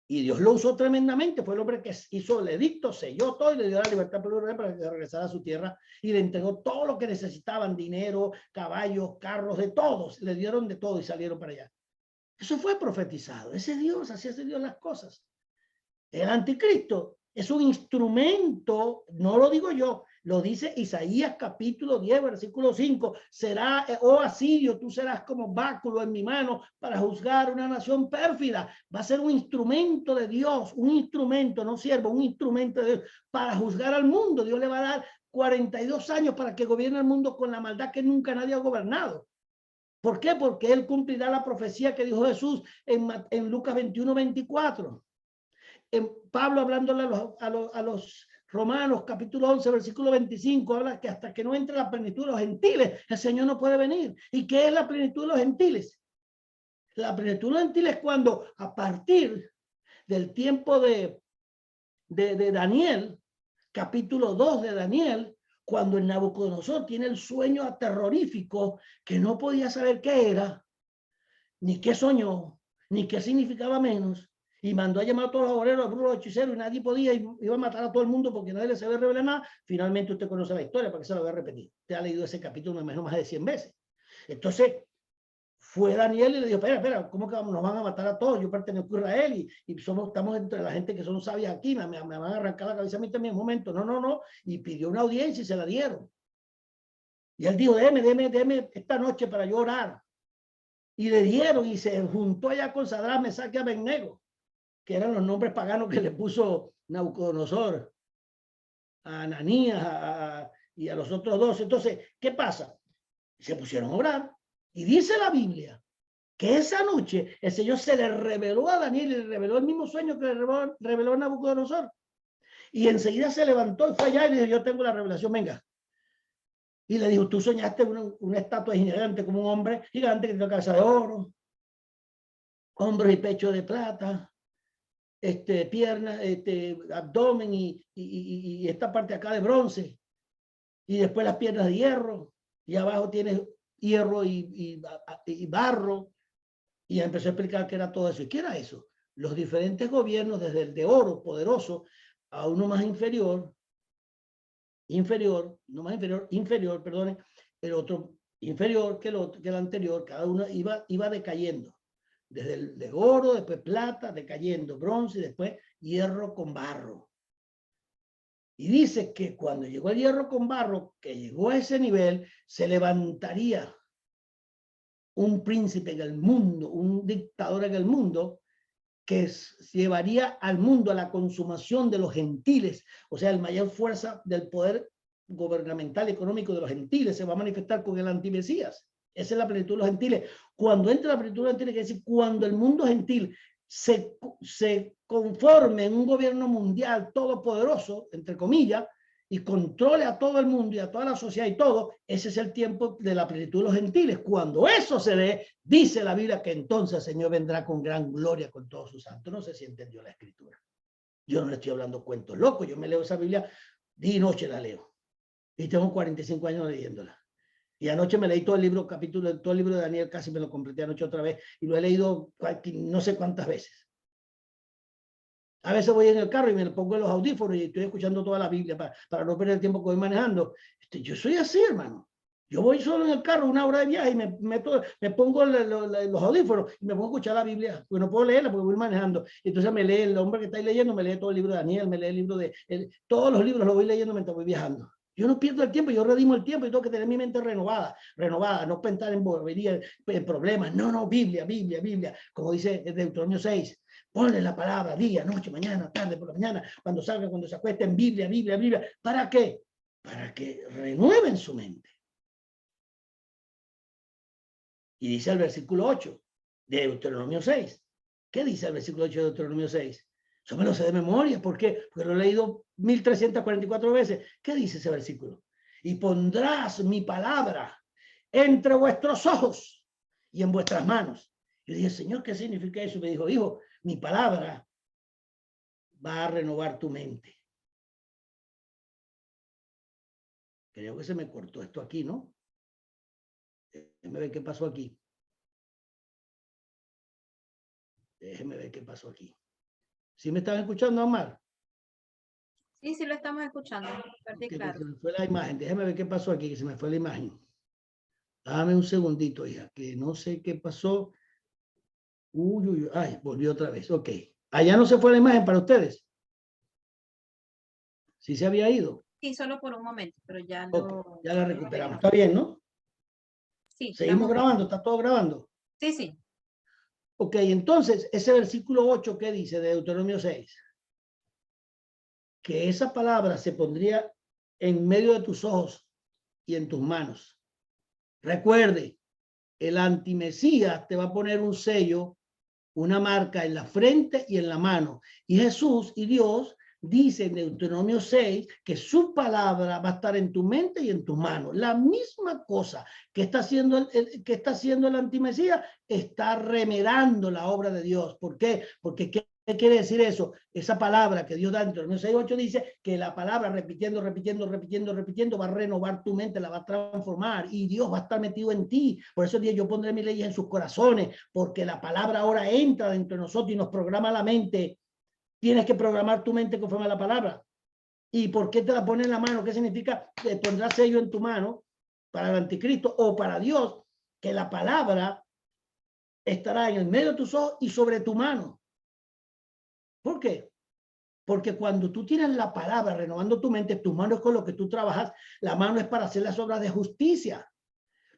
Y Dios lo usó tremendamente. Fue el hombre que hizo el edicto, selló todo, y le dio la libertad para que regresara a su tierra, y le entregó todo lo que necesitaban: dinero, caballos, carros, de todos. Le dieron de todo y salieron para allá. Eso fue profetizado. Ese Dios, así hace Dios las cosas. El anticristo es un instrumento, no lo digo yo, lo dice Isaías capítulo 10, versículo 5. Será, oh Asirio, tú serás como báculo en mi mano para juzgar una nación pérfida. Va a ser un instrumento de Dios, un instrumento, no siervo, un instrumento de Dios para juzgar al mundo. Dios le va a dar 42 años para que gobierne el mundo con la maldad que nunca nadie ha gobernado. ¿Por qué? Porque él cumplirá la profecía que dijo Jesús en Lucas 21:24. Pablo, hablándole a los Romanos, capítulo 11, versículo 25, habla que hasta que no entre la plenitud de los gentiles, el Señor no puede venir. ¿Y qué es la plenitud de los gentiles? La plenitud de los gentiles es cuando, a partir del tiempo de Daniel, capítulo 2 de Daniel, cuando el Nabucodonosor tiene el sueño aterrorífico, que no podía saber qué era, ni qué soñó, ni qué significaba menos, y mandó a llamar a todos los obreros, a brujos, los hechiceros, y nadie podía, y iba a matar a todo el mundo porque nadie le sabía revelar nada. Finalmente usted conoce la historia, para que se lo voy a repetir. Usted ha leído ese capítulo más de 100 veces. Entonces fue Daniel y le dijo: espera, ¿cómo que nos van a matar a todos? Yo pertenezco a Israel, y estamos entre la gente que son sabias aquí, me van a arrancar la cabeza a mí también en un momento. No. Y pidió una audiencia y se la dieron. Y él dijo: déme esta noche para yo orar. y le dieron y se juntó allá con Sadrach, Mesach y Abednego, que eran los nombres paganos que le puso Nabucodonosor a Ananías y a los otros dos. Entonces, ¿qué pasa? Se pusieron a orar y dice la Biblia que esa noche el Señor se le reveló a Daniel y le reveló el mismo sueño que le reveló a Nabucodonosor. Y enseguida se levantó y fue allá y le dijo, yo tengo la revelación, venga. Y le dijo, tú soñaste una estatua gigante como un hombre gigante que tiene cabeza de oro, hombros y pecho de plata, piernas, abdomen y esta parte acá de bronce. Y después las piernas de hierro. Y abajo tienes hierro y barro. Y empezó a explicar qué era todo eso. ¿Y qué era eso? Los diferentes gobiernos, desde el de oro poderoso a uno más inferior, perdone, el otro inferior que el anterior, cada uno iba decayendo. Desde el de oro, después plata, decayendo, bronce y después hierro con barro. Y dice que cuando llegó el hierro con barro, que llegó a ese nivel, se levantaría un príncipe en el mundo, un dictador en el mundo, que llevaría al mundo a la consumación de los gentiles, o sea, el mayor fuerza del poder gubernamental económico de los gentiles se va a manifestar con el antimesías. Esa es la plenitud de los gentiles. Cuando entra la plenitud de los gentiles, quiere decir cuando el mundo gentil se conforme en un gobierno mundial todopoderoso, entre comillas, y controle a todo el mundo y a toda la sociedad y todo, ese es el tiempo de la plenitud de los gentiles. Cuando eso se dé, dice la Biblia que entonces el Señor vendrá con gran gloria con todos sus santos. No sé si entendió la escritura. Yo no le estoy hablando cuentos locos, yo me leo esa Biblia, día y noche la leo. Y tengo 45 años leyéndola. Y anoche me leí todo el libro, todo el libro de Daniel, casi me lo completé anoche otra vez, y lo he leído no sé cuántas veces. A veces voy en el carro y me pongo los audífonos y estoy escuchando toda la Biblia para no perder el tiempo que voy manejando. Yo soy así, hermano. Yo voy solo en el carro, una hora de viaje, y me pongo los audífonos y me pongo a escuchar la Biblia, porque no puedo leerla porque voy manejando. Entonces me lee el hombre que está ahí leyendo, me lee todo el libro de Daniel, me lee el libro todos los libros los voy leyendo mientras voy viajando. Yo no pierdo el tiempo, yo redimo el tiempo y tengo que tener mi mente renovada, no pensar en boberías, en problemas. No, Biblia. Como dice Deuteronomio 6. Ponle la palabra día, noche, mañana, tarde, por la mañana, cuando salga, cuando se acuesten, Biblia. ¿Para qué? Para que renueven su mente. Y dice el versículo 8 de Deuteronomio 6. ¿Qué dice el versículo 8 de Deuteronomio 6? Yo me lo sé de memoria. ¿Por qué? Porque lo he leído 1344 veces. ¿Qué dice ese versículo? Y pondrás mi palabra entre vuestros ojos y en vuestras manos. Yo dije, Señor, ¿qué significa eso? Me dijo, hijo, mi palabra va a renovar tu mente. Creo que se me cortó esto aquí, ¿no? Déjeme ver qué pasó aquí. Déjeme ver qué pasó aquí. ¿Sí me están escuchando, Omar? Sí, lo estamos escuchando. Okay, claro. se me fue la imagen. Déjeme ver qué pasó aquí, que se me fue la imagen. Dame un segundito, hija, que no sé qué pasó. Ay, volvió otra vez. Ok. Allá no se fue la imagen para ustedes. Sí se había ido. Sí, solo por un momento, pero ya Okay, ya la recuperamos. Está bien, ¿no? Sí. Seguimos grabando, está todo grabando. Sí. Ok, entonces, ese versículo 8, ¿qué dice de Deuteronomio 6? Que esa palabra se pondría en medio de tus ojos y en tus manos. Recuerde, el antimesías te va a poner un sello, una marca en la frente y en la mano. Y Jesús y Dios dice en Deuteronomio 6 que su palabra va a estar en tu mente y en tus manos. La misma cosa que está haciendo el antimesías está remedando la obra de Dios. ¿Por qué? Porque ¿qué quiere decir eso? Esa palabra que Dios da en Deuteronomio 6:8 dice que la palabra repitiendo va a renovar tu mente, la va a transformar y Dios va a estar metido en ti. Por eso yo pondré mis leyes en sus corazones, porque la palabra ahora entra dentro de nosotros y nos programa la mente. Tienes que programar tu mente conforme a la palabra. ¿Y por qué te la pone en la mano? ¿Qué significa? Te pondrás sello en tu mano para el anticristo o para Dios, que la palabra estará en el medio de tus ojos y sobre tu mano. ¿Por qué? Porque cuando tú tienes la palabra renovando tu mente, tus manos con lo que tú trabajas, la mano es para hacer las obras de justicia.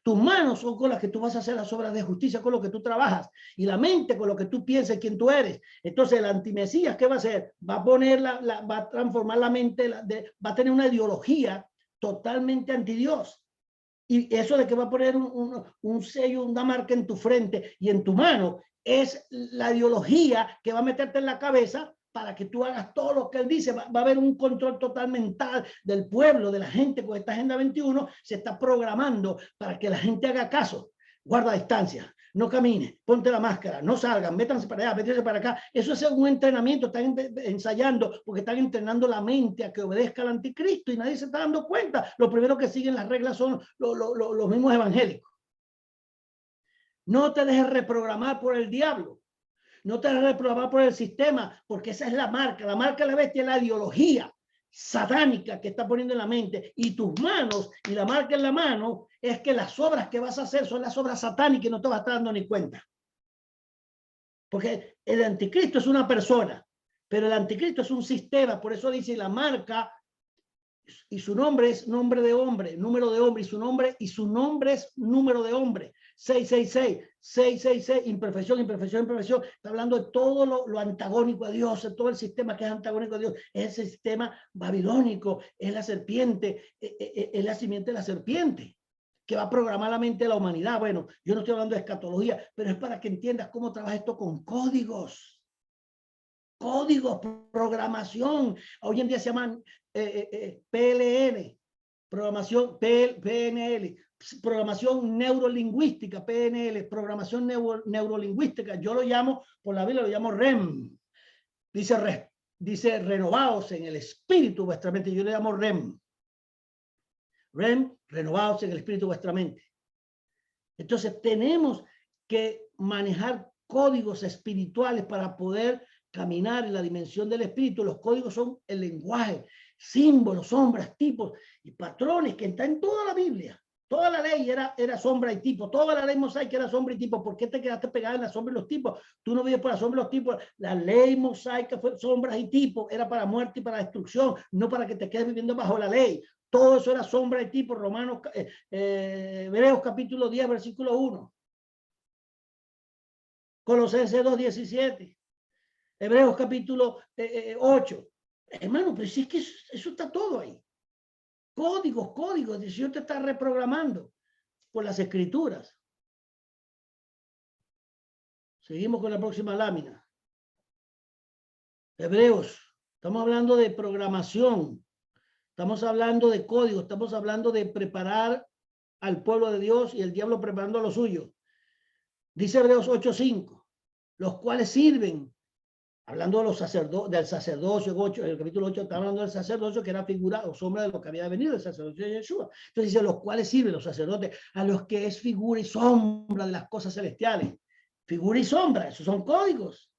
Tus manos son con las que tú vas a hacer las obras de justicia, con lo que tú trabajas, y la mente con lo que tú piensas, quién tú eres. Entonces el antimesías, ¿qué va a hacer? Va a poner va a transformar la mente, va a tener una ideología totalmente anti Dios. Y eso de que va a poner un sello, una marca en tu frente y en tu mano, es la ideología que va a meterte en la cabeza para que tú hagas todo lo que él dice. Va a haber un control total mental del pueblo, de la gente. Con esta Agenda 21 se está programando para que la gente haga caso. Guarda distancia, no camine, ponte la máscara, no salgan, métanse para allá, métanse para acá. Eso es un entrenamiento, están ensayando porque están entrenando la mente a que obedezca al anticristo y nadie se está dando cuenta. Lo primero que siguen las reglas son los mismos evangélicos. No te dejes reprogramar por el diablo. No te dejes reprogramar por el sistema, porque esa es la marca. La marca de la bestia es la ideología satánica que está poniendo en la mente, y tus manos y la marca en la mano es que las obras que vas a hacer son las obras satánicas y no te vas a estar dando ni cuenta. Porque el anticristo es una persona, pero el anticristo es un sistema. Por eso dice la marca, y su nombre es nombre de hombre, número de hombre, y su nombre es número de hombre. 666, 666, imperfección, imperfección, imperfección. Está hablando de todo lo antagónico a Dios, de todo el sistema que es antagónico a Dios. Es el sistema babilónico, es la serpiente, es la simiente de la serpiente, que va a programar la mente de la humanidad. Bueno, yo no estoy hablando de escatología, pero es para que entiendas cómo trabaja esto con códigos. Códigos, programación. Hoy en día se llaman PLN, programación PNL, programación neurolingüística, PNL, programación neurolingüística. Yo lo llamo, por la Biblia lo llamo REM. Dice renovados en el espíritu vuestra mente. Yo le llamo REM. REM, renovados en el espíritu vuestra mente. Entonces tenemos que manejar códigos espirituales para poder caminar en la dimensión del espíritu. Los códigos son el lenguaje, símbolos, sombras, tipos y patrones que están en toda la Biblia. Toda la ley era sombra y tipo. Toda la ley mosaica era sombra y tipo. ¿Por qué te quedaste pegada en la sombra y los tipos? Tú no vives por la sombra y los tipos. La ley mosaica fue sombras y tipos. Era para muerte y para destrucción, no para que te quedes viviendo bajo la ley. Todo eso era sombra y tipo. Hebreos capítulo 10, versículo 1. Colosenses 2:17. Hebreos capítulo 8. Hermano, pero si es que eso está todo ahí. Códigos. El Señor te está reprogramando por las escrituras. Seguimos con la próxima lámina. Hebreos. Estamos hablando de programación. Estamos hablando de código. Estamos hablando de preparar al pueblo de Dios y el diablo preparando a lo suyo. Dice Hebreos 8:5. Los cuales sirven. Hablando de los del sacerdocio, el capítulo 8 está hablando del sacerdocio, que era figura o sombra de lo que había de venir, el sacerdocio de Yeshua. Entonces dice, los cuales sirven los sacerdotes, a los que es figura y sombra de las cosas celestiales. Figura y sombra, esos son códigos.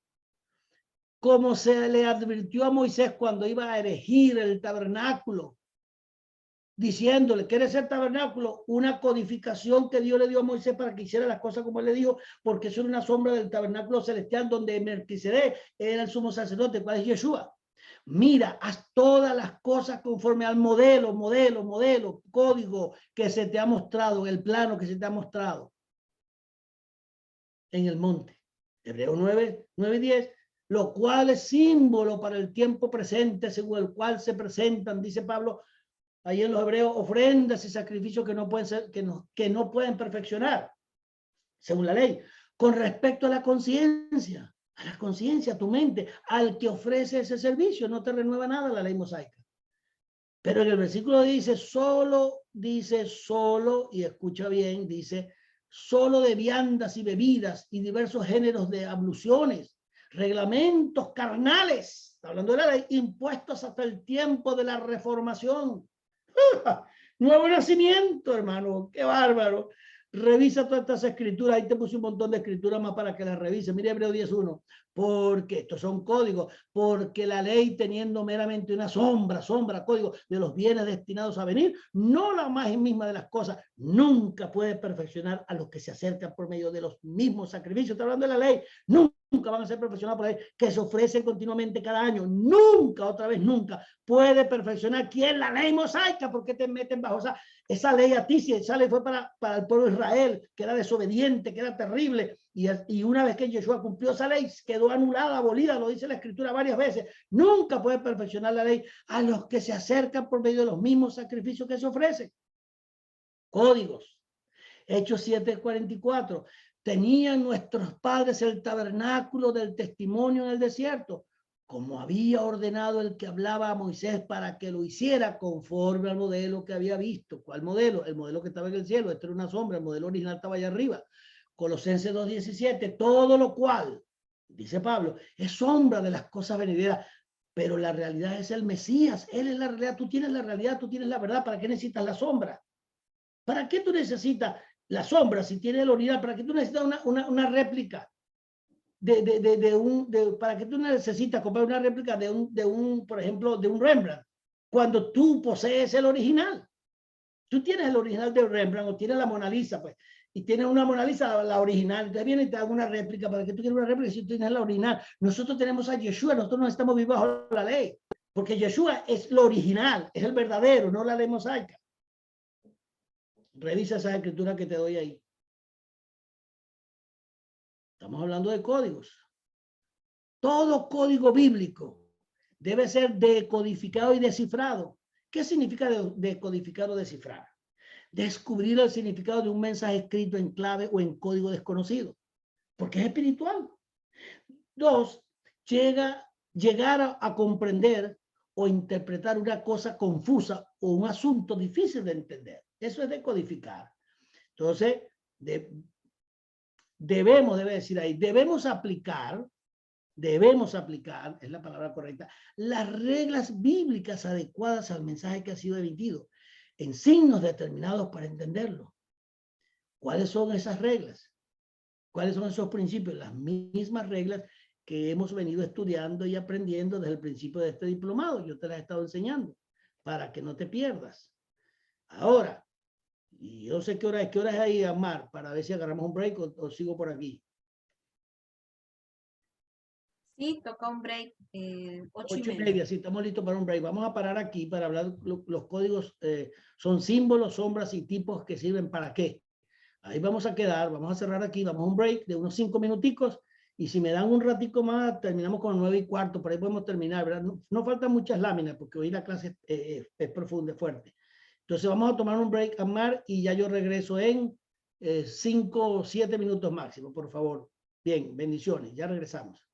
Como se le advirtió a Moisés cuando iba a erigir el tabernáculo, diciéndole, ¿quiere ser tabernáculo? Una codificación que Dios le dio a Moisés para que hiciera las cosas como él le dijo, porque eso era una sombra del tabernáculo celestial donde Melquisedec era el sumo sacerdote, ¿cuál es Yeshua? Mira, haz todas las cosas conforme al modelo, código que se te ha mostrado, el plano que se te ha mostrado en el monte. Hebreos 9:10, lo cual es símbolo para el tiempo presente, según el cual se presentan, dice Pablo, ahí en los Hebreos, ofrendas y sacrificios que no pueden ser, que no pueden perfeccionar, según la ley, con respecto a la conciencia, a tu mente, al que ofrece ese servicio, no te renueva nada la ley mosaica. Pero en el versículo dice solo, y escucha bien, dice, solo de viandas y bebidas y diversos géneros de abluciones, reglamentos carnales, está hablando de la ley, impuestos hasta el tiempo de la reformación. Nuevo nacimiento, hermano, qué bárbaro. Revisa todas estas escrituras, ahí te puse un montón de escrituras más para que las revises. Mira Hebreos 10:1, porque estos son códigos, porque la ley teniendo meramente una sombra, código de los bienes destinados a venir, no la imagen misma de las cosas, nunca puede perfeccionar a los que se acercan por medio de los mismos sacrificios. Está hablando de la ley, nunca van a ser perfeccionados por ahí, que se ofrecen continuamente cada año. Nunca, otra vez, nunca puede perfeccionar. ¿Quién? La ley mosaica. ¿Por qué te meten bajo esa esa ley a ti, si esa ley fue para el pueblo de Israel, que era desobediente, que era terrible, y una vez que Yeshua cumplió esa ley, quedó anulada, abolida, lo dice la Escritura varias veces. Nunca puede perfeccionar la ley a los que se acercan por medio de los mismos sacrificios que se ofrecen. Códigos. Hechos 7:44. Tenían nuestros padres el tabernáculo del testimonio en el desierto, como había ordenado el que hablaba a Moisés para que lo hiciera conforme al modelo que había visto. ¿Cuál modelo? El modelo que estaba en el cielo. Esto era una sombra, el modelo original estaba allá arriba. Colosenses 2:17. Todo lo cual, dice Pablo, es sombra de las cosas venideras, pero la realidad es el Mesías. Él es la realidad. Tú tienes la realidad, tú tienes la verdad. ¿Para qué necesitas la sombra? ¿Para qué tú necesitas la sombra si tienes el original? ¿Para qué tú necesitas una réplica? ¿Para qué tú necesitas comprar una réplica por ejemplo, de un Rembrandt? Cuando tú posees el original. Tú tienes el original de Rembrandt o tienes la Mona Lisa, pues, y tienes una Mona Lisa, la original, entonces viene y te da una réplica. ¿Para qué tú quieres una réplica si tú tienes la original? Nosotros tenemos a Yeshua, nosotros no estamos vivos bajo la ley, porque Yeshua es lo original, es el verdadero, no la ley mosaica. Revisa esa escritura que te doy ahí. Estamos hablando de códigos. Todo código bíblico debe ser decodificado y descifrado. ¿Qué significa decodificar o descifrar? Descubrir el significado de un mensaje escrito en clave o en código desconocido, porque es espiritual. 2, llegar a comprender o interpretar una cosa confusa o un asunto difícil de entender. Eso es decodificar. Entonces, debemos aplicar, es la palabra correcta, las reglas bíblicas adecuadas al mensaje que ha sido emitido, en signos determinados para entenderlo. ¿Cuáles son esas reglas? ¿Cuáles son esos principios? Las mismas reglas que hemos venido estudiando y aprendiendo desde el principio de este diplomado. Yo te las he estado enseñando para que no te pierdas. Ahora, y yo sé qué hora es ahí, Amar, para ver si agarramos un break o sigo por aquí. Sí, toca un break, 8:30, sí, estamos listos para un break. Vamos a parar aquí para hablar. Los códigos son símbolos, sombras y tipos que sirven para qué. Ahí vamos a quedar, vamos a cerrar aquí, vamos a un break de unos 5 minuticos y si me dan un ratico más, terminamos con 9:15, por ahí podemos terminar, ¿verdad? No faltan muchas láminas porque hoy la clase es profunda, es fuerte. Entonces vamos a tomar un break, Amar, y ya yo regreso en 5 o 7 minutos máximo, por favor. Bien, bendiciones, ya regresamos.